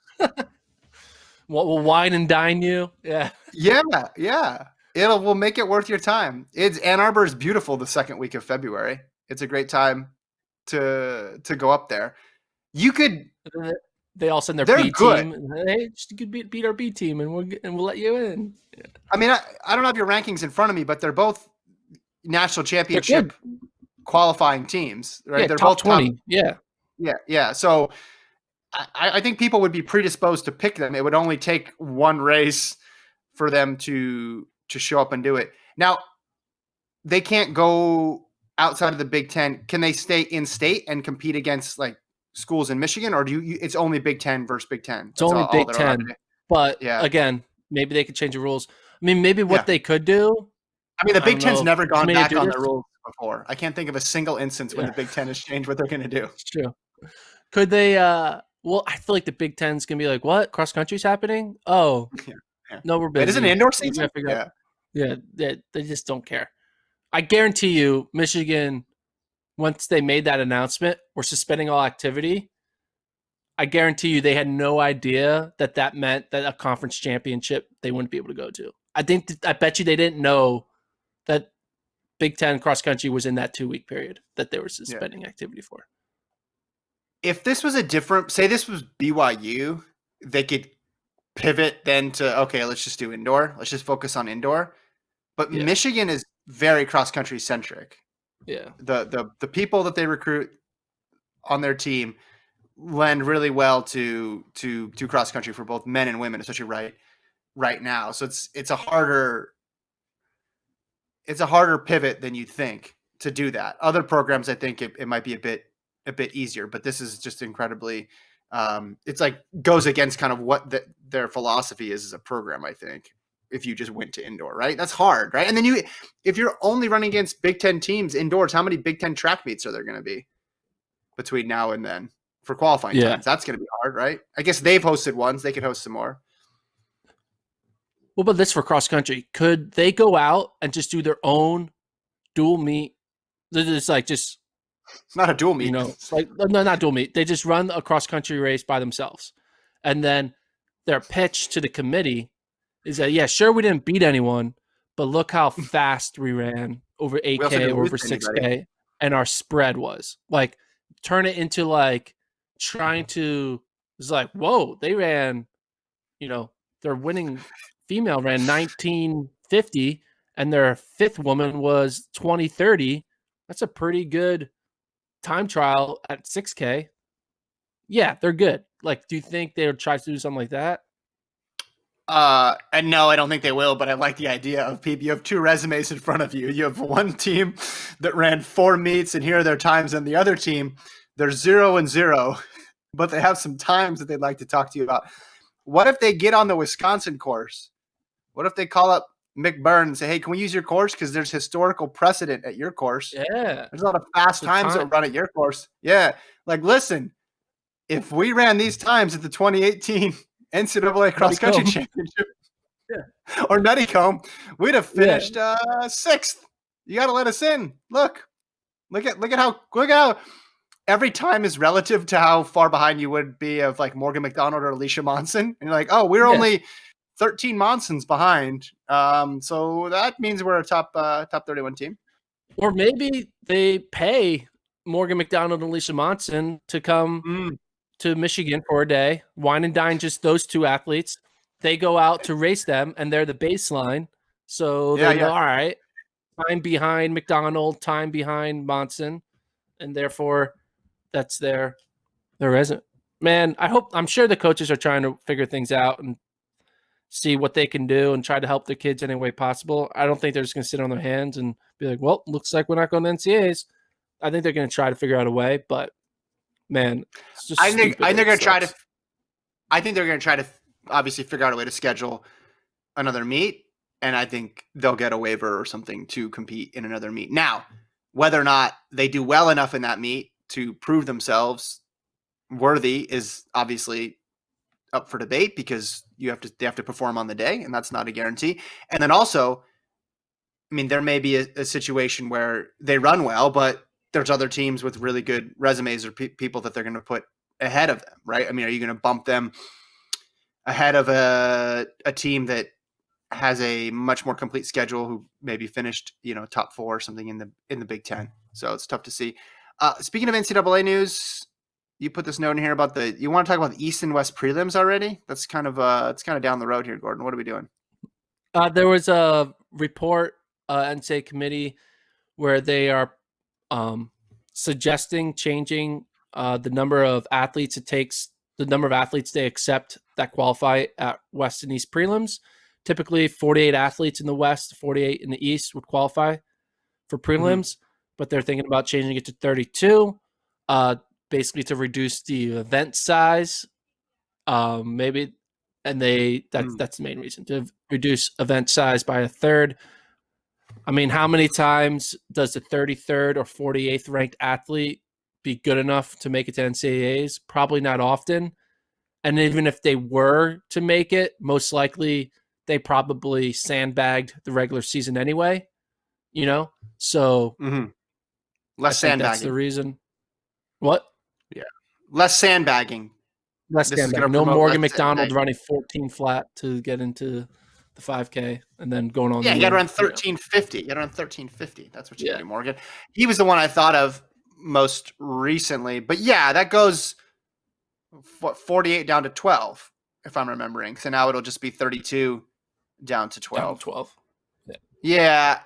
S2: We'll wine and dine you. Yeah.
S1: Yeah. We'll make it worth your time. Ann Arbor is beautiful the second week of February. It's a great time to go up there. You could.
S2: They all send their
S1: They're
S2: B
S1: good.
S2: team. Hey, just beat our B team, and we'll let you in. Yeah.
S1: I mean, I don't have your rankings in front of me, but they're both national championship qualifying teams, right?
S2: Yeah,
S1: They're
S2: top
S1: both
S2: 20.
S1: Top, yeah. So I think people would be predisposed to pick them. It would only take one race for them to show up and do it. Now, they can't go outside of the Big Ten. Can they stay in state and compete against like schools in Michigan, or it's only Big Ten versus Big Ten?
S2: It's only Big Ten. But again, maybe they could change the rules. I mean, maybe what they could do.
S1: I mean, the Big Ten's never gone back on
S2: their
S1: rules before. I can't think of a single instance when the Big Ten has changed what they're going to do.
S2: It's true. Could they? Well, I feel like the Big Ten's gonna be like, what? Cross country's happening? Oh, no, we're busy.
S1: It is an indoor season.
S2: Yeah. They just don't care. I guarantee you, Michigan, once they made that announcement, we're suspending all activity. I guarantee you they had no idea that meant that a conference championship they wouldn't be able to go to. I bet you they didn't know that Big Ten cross country was in that 2-week period that they were suspending activity for.
S1: If this was say this was BYU, they could pivot then to, okay, let's just do indoor. Let's just focus on indoor. But Michigan is very cross country centric.
S2: Yeah.
S1: The people that they recruit on their team lend really well to cross country for both men and women, especially right now. So it's a harder pivot than you'd think to do that. Other programs, I think it might be a bit a bit easier, but this is just incredibly. It's like goes against kind of what their philosophy is as a program. I think if you just went to indoor, right? That's hard, right? And then if you're only running against Big Ten teams indoors, how many Big Ten track meets are there going to be between now and then for qualifying
S2: Yeah.
S1: times? That's going to be hard, right? I guess they've hosted ones; they could host some more.
S2: What about this for cross country? Could they go out and just do their own dual meet? It's like just
S1: It's not a dual meet,
S2: like no, not dual meet. They just run a cross country race by themselves, and then their pitch to the committee is that yeah, sure we didn't beat anyone, but look how fast we ran over 8K or over 6K, and our spread was like turn it into like trying to. It's like whoa, they ran, their winning female ran 1950, and their fifth woman was 2030. That's a pretty good time trial at 6K. Yeah, they're good. Like, do you think they would try to do something like that?
S1: And no, I don't think they will, but I like the idea of people. You have two resumes in front of you. You have one team that ran 4 meets, and here are their times, and the other team, they're 0-0, but they have some times that they'd like to talk to you about. What if they get on the Wisconsin course? What if they call up Mick Byrne and say, hey, can we use your course? Because there's historical precedent at your course.
S2: Yeah.
S1: There's a lot of fast times that run at your course. Yeah. Like, listen, if we ran these times at the 2018 NCAA cross country championship or Nuttycombe, we'd have finished 6th. You got to let us in. Look at how every time is relative to how far behind you would be of like Morgan McDonald or Alicia Monson. And you're like, oh, we're only 13 Monsons behind. So that means we're a top 31 team.
S2: Or maybe they pay Morgan McDonald and Alicia Monson to come to Michigan for a day, wine and dine just those two athletes. They go out to race them, and they're the baseline. So they know, all right, time behind McDonald, time behind Monson, and therefore that's their resume. Man, I'm sure the coaches are trying to figure things out and see what they can do and try to help their kids any way possible. I don't think they're just going to sit on their hands and be like, well, looks like we're not going to NCAAs. I think they're going to try to figure out a way, but man, it's just
S1: I think they're going to try to. I think they're going to try to obviously figure out a way to schedule another meet, and I think they'll get a waiver or something to compete in another meet. Now, whether or not they do well enough in that meet to prove themselves worthy is obviously up for debate because they have to perform on the day, and that's not a guarantee. And then also, I mean, there may be a situation where they run well, but there's other teams with really good resumes or people that they're going to put ahead of them, right? I mean, are you going to bump them ahead of a team that has a much more complete schedule who maybe finished, top 4 or something in the Big Ten? So it's tough to see. Speaking of NCAA news, you put this note in here about you want to talk about the East and West prelims already? That's kind of it's kind of down the road here, Gordon. What are we doing?
S2: There was a report, NCAA committee, where they are suggesting changing the number of athletes it takes, the number of athletes they accept that qualify at West and East prelims. Typically 48 athletes in the West, 48 in the East would qualify for prelims, but they're thinking about changing it to 32, basically to reduce the event size. Maybe, and that's the main reason, to reduce event size by a third. I mean, how many times does the 33rd or 48th ranked athlete be good enough to make it to NCAAs? Probably not often. And even if they were to make it, most likely they probably sandbagged the regular season anyway, So
S1: less sandbagging.
S2: That's the reason. What?
S1: Yeah. Less sandbagging.
S2: Less sandbagging. No Morgan McDonald running 14 flat to get into the 5K and then going on.
S1: Yeah, you got to run 1350. You got to run 1350. That's what you got to do, Morgan. He was the one I thought of most recently. But yeah, that goes 48 down to 12, if I'm remembering. So now it'll just be 32 down to 12.
S2: Down to 12.
S1: Yeah.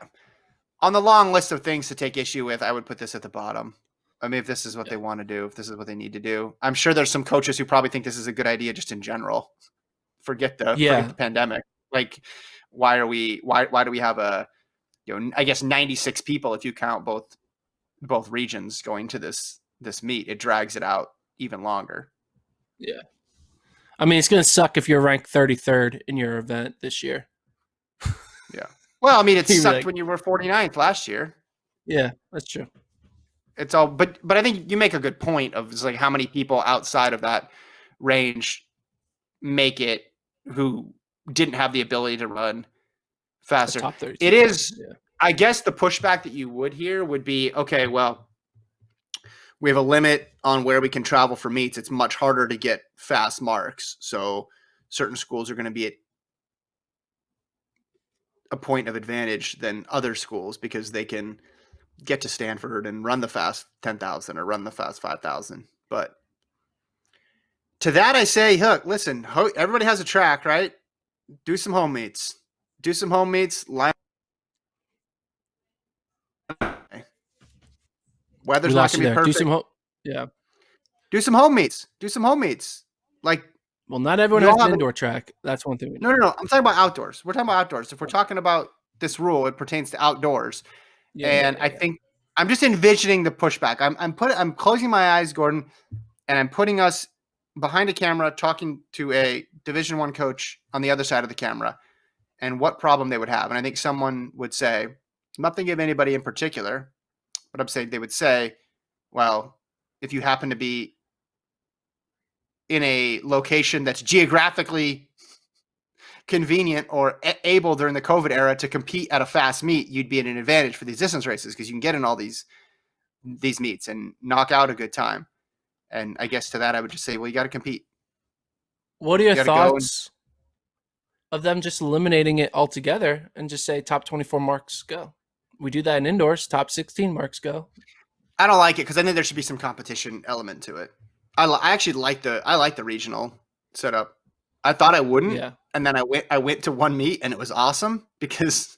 S1: On the long list of things to take issue with, I would put this at the bottom. I mean, if this is what they want to do, if this is what they need to do. I'm sure there's some coaches who probably think this is a good idea just in general. Forget the pandemic. Like, why do we have I guess 96 people if you count both regions going to this this meet. It drags it out even longer.
S2: Yeah. I mean, it's going to suck if you're ranked 33rd in your event this year.
S1: Yeah. Well, I mean, it
S2: You'd be
S1: sucked
S2: like,
S1: when you were 49th last year.
S2: yeah, that's true.
S1: It's all, but I think you make a good point of just like how many people outside of that range make it who didn't have the ability to run
S2: A
S1: faster.
S2: top 32.
S1: It is,
S2: Yeah.
S1: I guess the pushback that you would hear would be, okay, well, we have a limit on where we can travel for meets. It's much harder to get fast marks. So certain schools are going to be at a point of advantage than other schools because they can get to Stanford and run the fast 10,000 or run the fast 5,000. But to that, I say, look, listen, everybody has a track, right? Do some home meets. Do some home meets.
S2: We
S1: Weather's not
S2: lost
S1: going
S2: you
S1: to be
S2: there. Do
S1: perfect.
S2: some yeah.
S1: Do some home meets. Do some home meets. Like,
S2: Well, not everyone
S1: you
S2: has
S1: all
S2: an
S1: have
S2: indoor track. That's one thing we know.
S1: no. I'm talking about outdoors. We're talking about outdoors. If we're talking about this rule, it pertains to outdoors. And I
S2: Yeah.
S1: think I'm just envisioning the pushback. I'm closing my eyes, Gordon, and I'm putting us behind a camera talking to a Division I coach on the other side of the camera and what problem they would have. And I think someone would say, I'm not thinking of anybody in particular, but I'm saying they would say, well, if you happen to be in a location that's geographically convenient or able during the COVID era to compete at a fast meet, you'd be at an advantage for these distance races because you can get in all these meets and knock out a good time. And I guess to that, I would just say, well, you got to compete.
S2: What are your
S1: You got to go. And
S2: thoughts of them just eliminating it altogether and just say top 24 marks go? We do that in indoors, top 16 marks go.
S1: I don't like it because I think there should be some competition element to it. I actually like the regional setup. I thought I wouldn't,
S2: Yeah.
S1: and then I went to one meet and it was awesome because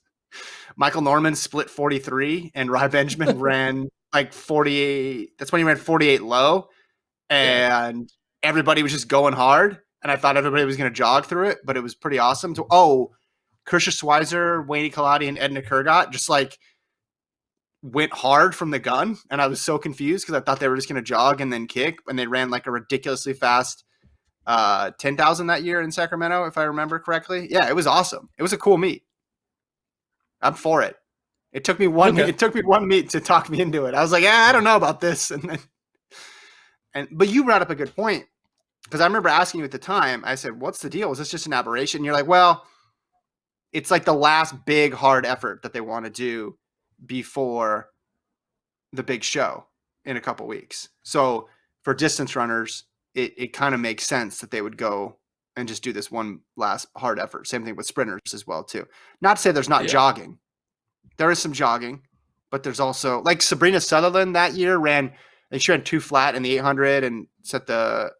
S1: Michael Norman split 43 and Rye Benjamin ran like 48. That's when he ran 48 low,
S2: Yeah.
S1: and everybody was just going hard. And I thought everybody was going to jog through it, but it was pretty awesome. Kershaw Schweizer, Wayne Kaladi, and Edna Kurgat just like went hard from the gun, and I was so confused because I thought they were just going to jog and then kick, and they ran like a ridiculously fast 10,000 that year in Sacramento, if I remember correctly. Yeah, it was awesome. It was a cool meet. I'm for it. It took me one
S2: Okay.
S1: meet to talk me into it. I was like, I don't know about this, but you brought up a good point because I remember asking you at the time. I said, "What's the deal? Is this just an aberration?" And you're like, "Well, it's like the last big hard effort that they want to do before the big show in a couple weeks. So for distance runners, it kind of makes sense that they would go and just do this one last hard effort. Same thing with sprinters as well too. Not to say there's not
S2: Yeah.
S1: jogging. There is some jogging, but there's also like Sabrina Sutherland that year she ran 2 flat in the 800 and set the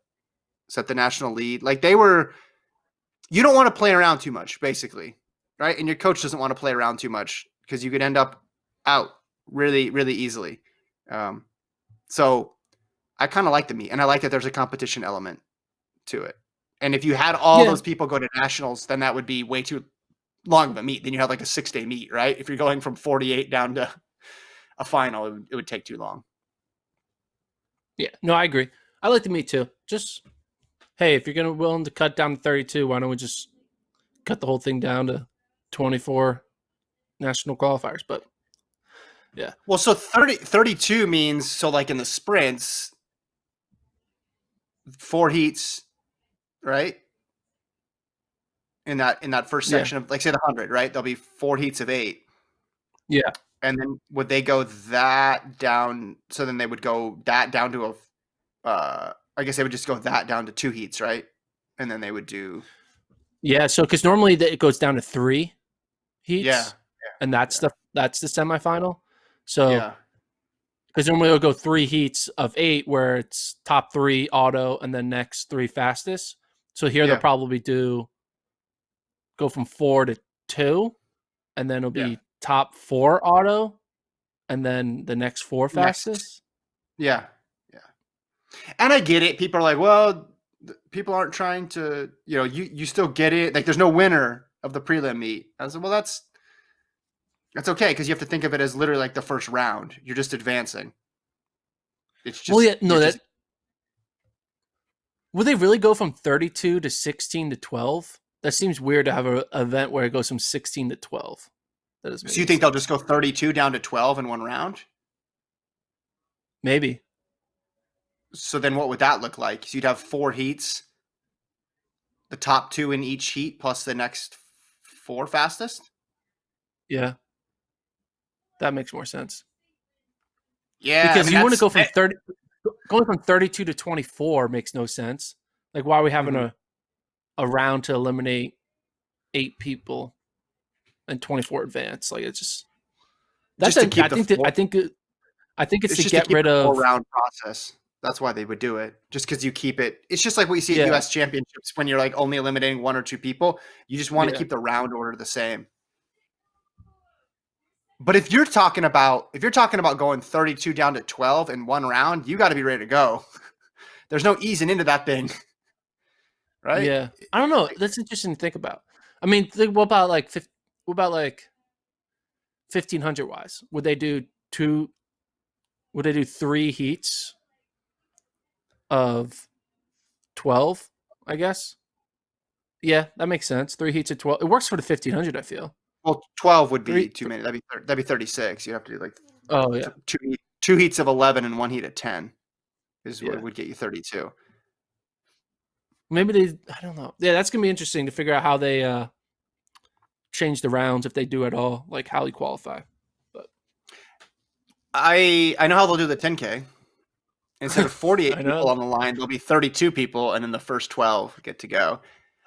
S1: national lead. Like you don't want to play around too much, basically, right? And your coach doesn't want to play around too much because you could end up out really, really easily. So I kind of like the meet, and I like that there's a competition element to it. And if you had all
S2: Yeah.
S1: those people go to nationals, then that would be way too long of a meet. Then you have like a 6-day meet, right? If you're going from 48 down to a final, it would take too long.
S2: Yeah. No, I agree. I like the meet too. Just, hey, if you're going to willing to cut down to 32, why don't we just cut the whole thing down to 24 national qualifiers? But yeah.
S1: Well, so 32 means, so like in the sprints, 4 heats, right? In that first
S2: Yeah.
S1: section of, like, say, the 100, right? There'll be 4 heats of 8.
S2: Yeah.
S1: And then would they go that down? So then they would go that down to I guess they would just go that down to 2 heats, right? And then they would do.
S2: Yeah. So, because normally it goes down to 3
S1: Yeah.
S2: heats, and that's the semifinal. So,
S1: Yeah.
S2: because normally it'll go 3 heats of 8, where it's top 3 auto and then next 3 fastest. So here they'll
S1: Yeah.
S2: probably go from 4 to 2, and then it'll be
S1: Yeah.
S2: top 4 auto, and then the next 4 fastest.
S1: Yeah. Yeah. And I get it. People are like, well, people aren't trying to, you still get it. Like, there's no winner of the prelim meet. I said, well, that's okay, because you have to think of it as literally like the first round. You're just advancing. It's
S2: Well,
S1: just
S2: yeah, no, that would they really go from 32 to 16 to 12? That seems weird to have an event where it goes from 16 to 12. That doesn't make
S1: so you
S2: any
S1: think they'll
S2: sense.
S1: just go 32 down to 12 in one round?
S2: Maybe.
S1: So then what would that look like? So you'd have 4 heats, the top 2 in each heat plus the next 4 fastest?
S2: Yeah. That makes more sense.
S1: Yeah, I
S2: Because
S1: mean
S2: you want to
S1: that's
S2: go from 30 going from 32 to 24 makes no sense. Like why are we having
S1: mhm.
S2: a round to eliminate 8 people and 24 advance? Like it's just that's
S1: Just to
S2: a,
S1: keep the 4
S2: I think it's
S1: it's
S2: to
S1: just to
S2: get
S1: keep
S2: rid
S1: the 4
S2: of
S1: round process. That's why they would do it. Just because you keep it. It's just like what you see at
S2: yeah,
S1: US championships when you're like only eliminating 1 or 2 people. You just want to
S2: yeah.
S1: keep the round order the same. But if you're talking about going 32 down to 12 in one round, you got to be ready to go. There's no easing into that thing, right?
S2: Yeah. I don't know. That's interesting to think about. I mean, what about like what about like 1500 wise? Would they do 3 heats of 12, I guess? Yeah, that makes sense. 3 heats of 12. It works for the 1500, I feel.
S1: Well, 12 would be
S2: 3
S1: too many. That'd be 36. You have to do like
S2: Oh, yeah.
S1: two heats of 11 and 1 heat of 10 is what
S2: Yeah.
S1: would get you 32.
S2: Maybe I don't know. Yeah, that's going to be interesting to figure out how they change the rounds if they do at all, like how you qualify. But
S1: I know how they'll do the 10K. Instead of 48
S2: I
S1: people
S2: know.
S1: on the line, there'll be 32 people, and then the first 12 get to go.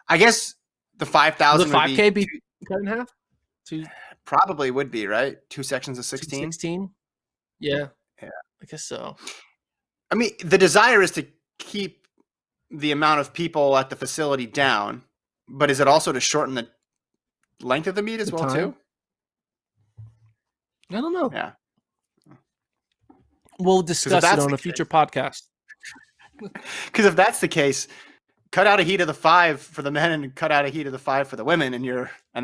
S1: I guess the
S2: Will the
S1: 5,000 would
S2: 5K
S1: be
S2: be cut in half? Two
S1: probably would be right. 2 sections of 16.
S2: 216? Yeah,
S1: Yeah.
S2: I guess so.
S1: I mean, the desire is to keep the amount of people at the facility down, but is it also to shorten the length of the meet as
S2: The
S1: well
S2: time?
S1: too?
S2: I don't know.
S1: Yeah.
S2: We'll
S1: Because if
S2: discuss it
S1: that's
S2: on
S1: the
S2: a
S1: case,
S2: future podcast.
S1: cut out a heat of the 5 for the men and cut out a heat of the 5 for the women, and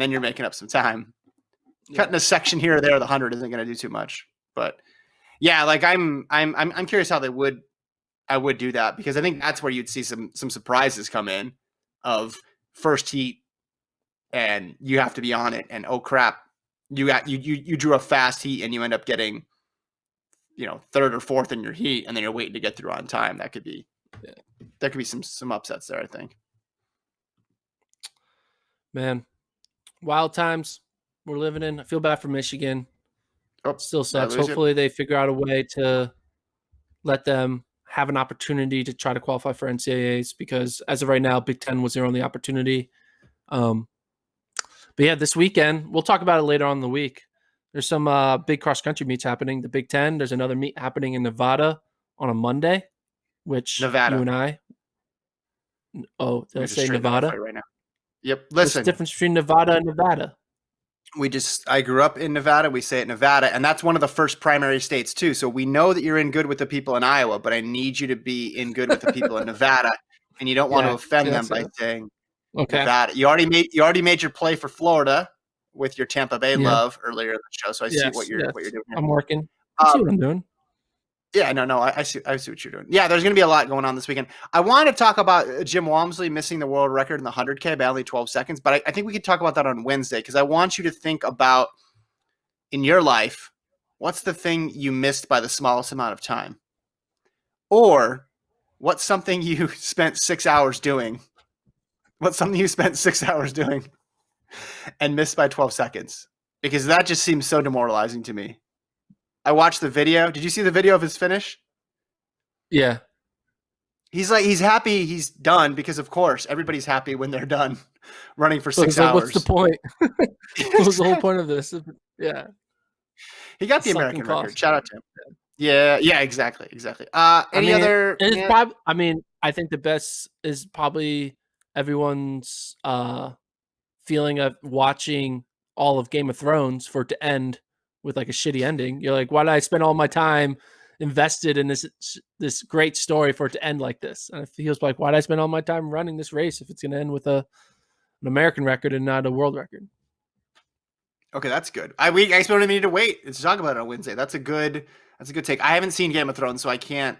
S1: then you're making up some time.
S2: Yeah.
S1: Cutting a section here or there, the 100 isn't going to do too much. But yeah, like I'm curious how I would do that because I think that's where you'd see some surprises come in of first heat and you have to be on it and oh crap, you drew a fast heat and you end up getting third or fourth in your heat and then you're waiting to get through on time. That could be some upsets there, I think.
S2: Man, wild times we're living in. I feel bad for Michigan.
S1: Oh,
S2: Still
S1: did I
S2: sucks.
S1: lose you?
S2: Hopefully they figure out a way to let them have an opportunity to try to qualify for NCAAs because as of right now, Big Ten was their only opportunity. But yeah, this weekend, we'll talk about it later on in the week. There's some big cross country meets happening. The Big Ten, there's another meet happening in Nevada on a Monday, which you
S1: Nevada.
S2: and I. Oh, did
S1: Let
S2: I
S1: me just
S2: say
S1: straighten that out for
S2: Nevada?
S1: you right now. Yep.
S2: What's the
S1: Listen,
S2: difference between Nevada and Nevada?
S1: I grew up in Nevada. We say it Nevada, and that's one of the first primary states too. So we know that you're in good with the people in Iowa, but I need you to be in good with the people in Nevada, and you don't want to
S2: Yeah,
S1: offend them
S2: yes,
S1: by
S2: yeah.
S1: saying
S2: Okay.
S1: Nevada. You already made your play for Florida with your Tampa Bay
S2: Yeah.
S1: love earlier in the show. So I see
S2: Yes.
S1: what you're doing here.
S2: I'm working. You see what I'm doing?
S1: Yeah, no, I see what you're doing. Yeah, there's going to be a lot going on this weekend. I want to talk about Jim Walmsley missing the world record in the 100K by only 12 seconds, but I think we could talk about that on Wednesday because I want you to think about in your life, what's the thing you missed by the smallest amount of time? Or what's something you spent 6 hours doing? What's something you spent 6 hours doing and missed by 12 seconds? Because that just seems so demoralizing to me. I watched the video. Did you see the video of his finish?
S2: Yeah.
S1: He's happy he's done because of course everybody's happy when they're done running for
S2: So
S1: 6
S2: it's like, what's the
S1: hours.
S2: point? What was the whole point of this? Yeah.
S1: He got the
S2: Sunken
S1: American record.
S2: cost.
S1: Shout out to him. Yeah, exactly.
S2: I
S1: Any
S2: mean,
S1: other?
S2: it's probably. I mean, I think the best is probably everyone's feeling of watching all of Game of Thrones for it to end with like a shitty ending. You're like, why did I spend all my time invested in this great story for it to end like this? And it feels like, why did I spend all my time running this race if it's going to end with an American record and not a world record?
S1: Okay, that's good. I guess we don't even need to wait to talk about it on Wednesday. That's a good That's a good take. I haven't seen Game of Thrones, so I can't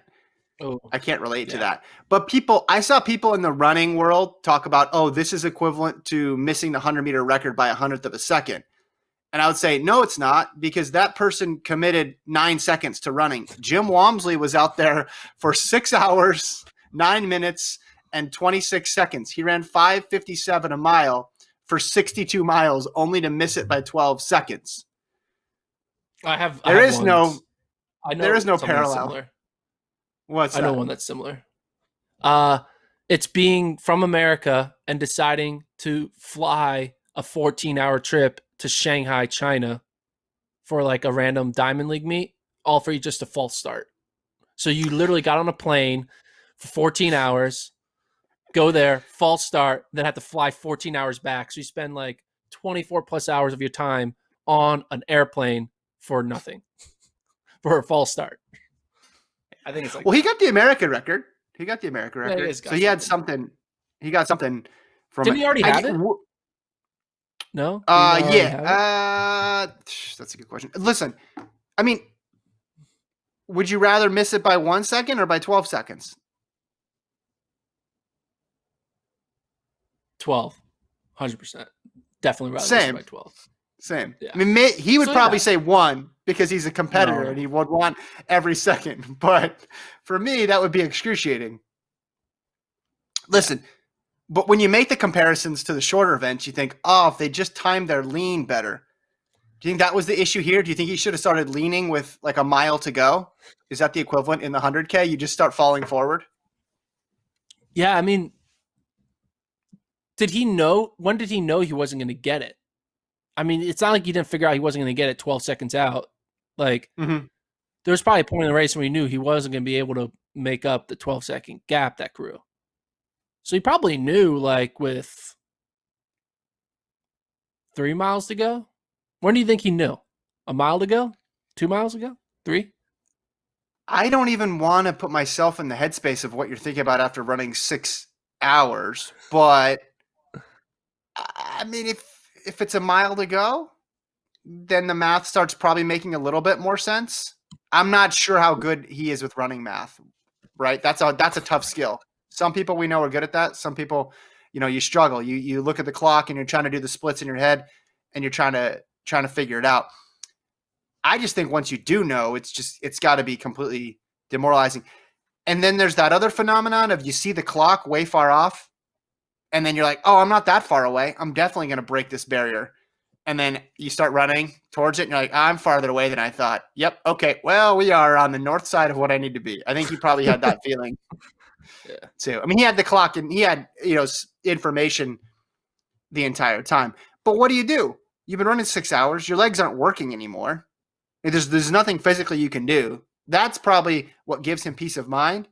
S2: Oh,
S1: relate to
S2: yeah.
S1: that. But I saw people in the running world talk about, oh, this is equivalent to missing the 100-meter record by 100th of a second. And I would say, no, it's not, because that person committed 9 seconds to running. Jim Walmsley was out there for 6 hours, 9 minutes, and 26 seconds. He ran 5:57 a mile for 62 miles, only to miss it by 12 seconds. There is no
S2: something that's
S1: parallel.
S2: similar.
S1: What's that?
S2: I know one that's similar. It's being from America and deciding to fly a 14-hour trip to Shanghai, China for like a random Diamond League meet, all for just a false start. So you literally got on a plane for 14 hours, go there, false start, then have to fly 14 hours back. So you spend like 24 plus hours of your time on an airplane for nothing, for a false start. I think it's like,
S1: well, he got the American record.
S2: Yeah,
S1: so he had something. He got something from
S2: Didn't he already have it? No?
S1: Yeah. That's a good question. Listen, I mean, would you rather miss it by 1 second or by 12 seconds?
S2: 12. 100%. Definitely rather
S1: Same.
S2: miss it by 12.
S1: Same.
S2: Yeah.
S1: I mean, he would probably say 1 because he's a competitor
S2: No.
S1: and he would want every second. But for me, that would be excruciating. Listen, but when you make the comparisons to the shorter events, you think, oh, if they just timed their lean better. Do you think that was the issue here? Do you think he should have started leaning with like a mile to go? Is that the equivalent in the 100K? You just start falling forward?
S2: Yeah, I mean, when did he know he wasn't going to get it? I mean, it's not like he didn't figure out he wasn't going to get it 12 seconds out. Like, there was probably a point in the race where he knew he wasn't going to be able to make up the 12-second gap that grew. So he probably knew, like, with 3 miles to go. When do you think he knew? A mile to go? 2 miles to go? 3?
S1: I don't even want to put myself in the headspace of what you're thinking about after running 6 hours. But, I mean, if it's a mile to go, then the math starts probably making a little bit more sense. I'm not sure how good he is with running math, right? That's a tough skill. Some people we know are good at that. Some people, you struggle. You look at the clock and you're trying to do the splits in your head and you're trying to figure it out. I just think once you do know, it's got to be completely demoralizing. And then there's that other phenomenon of you see the clock way far off and then you're like, oh, I'm not that far away. I'm definitely going to break this barrier. And then you start running towards it and you're like, I'm farther away than I thought. Yep. Okay. Well, we are on the north side of what I need to be. I think he probably had that feeling too. I mean, he had the clock and he had, information the entire time. But what do? You've been running 6 hours. Your legs aren't working anymore. There's nothing physically you can do. That's probably what gives him peace of mind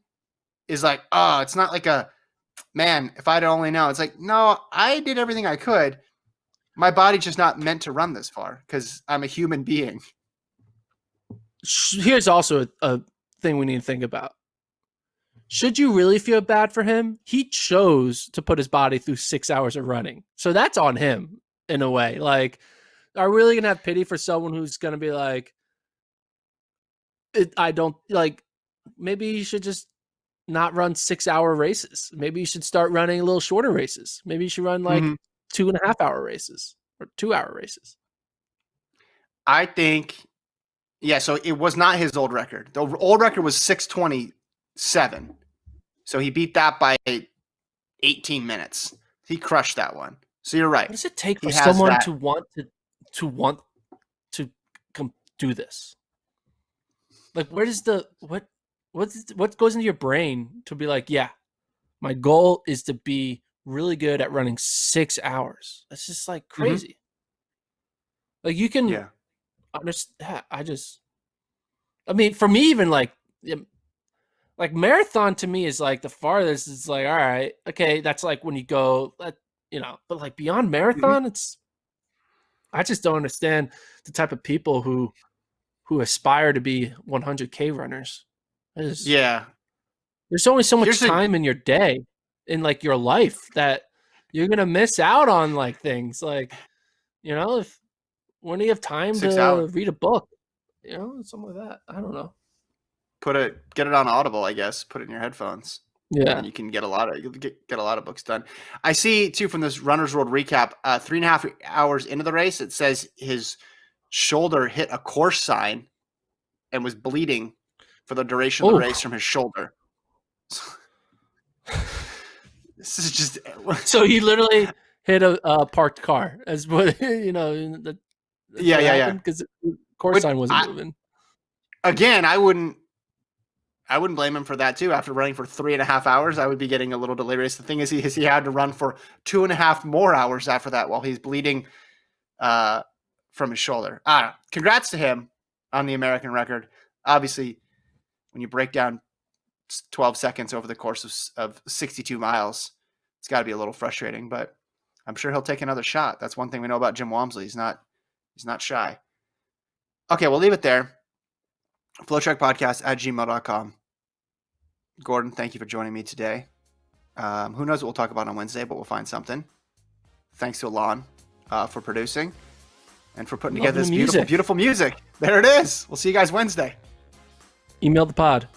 S1: is like, oh, it's not like man, if I'd only known. It's like, no, I did everything I could. My body's just not meant to run this far because I'm a human being.
S2: Here's also a thing we need to think about. Should you really feel bad for him? He chose to put his body through 6 hours of running. So that's on him in a way. Like, are we really going to have pity for someone who's going to be like, I don't like, maybe you should just not run 6 hour races. Maybe you should start running a little shorter races. Maybe you should run like 2.5 hour races or 2 hour races.
S1: I think, yeah, so it was not his old record. The old record was 6:27. So he beat that by 18 minutes. He crushed that one. So you're right.
S2: What does it take for someone to want to do this? Like, where does what goes into your brain to be like, yeah, my goal is to be really good at running 6 hours. That's just like crazy. Like, you can understand. I mean, for me, even like marathon to me is like the farthest. It's like, all right, okay, that's like when you go, but like beyond marathon, I just don't understand the type of people who aspire to be 100K runners. There's only so much time in your day, in like your life, that you're gonna miss out on like things like, when do you have time to read a book? something like that. I don't know.
S1: Get it on Audible, I guess. Put it in your headphones.
S2: Yeah.
S1: And you can get a lot of books done. I see too from this Runner's World recap, 3.5 hours into the race, it says his shoulder hit a course sign and was bleeding for the duration of the race from his shoulder. This is just
S2: so he literally hit a parked car, as what That's
S1: yeah.
S2: Because the course sign wasn't moving.
S1: Again, I wouldn't blame him for that too. After running for 3.5 hours, I would be getting a little delirious. The thing is, he had to run for 2.5 more hours after that while he's bleeding from his shoulder. Congrats to him on the American record. Obviously, when you break down 12 seconds over the course of 62 miles, it's got to be a little frustrating, but I'm sure he'll take another shot. That's one thing we know about Jim Walmsley. He's not shy. Okay, we'll leave it there. FloTrackPodcast@gmail.com. Gordon, thank you for joining me today. Who knows what we'll talk about on Wednesday, but we'll find something. Thanks to Alon for producing and for putting together this beautiful, beautiful music. There it is. We'll see you guys Wednesday.
S2: Email the pod.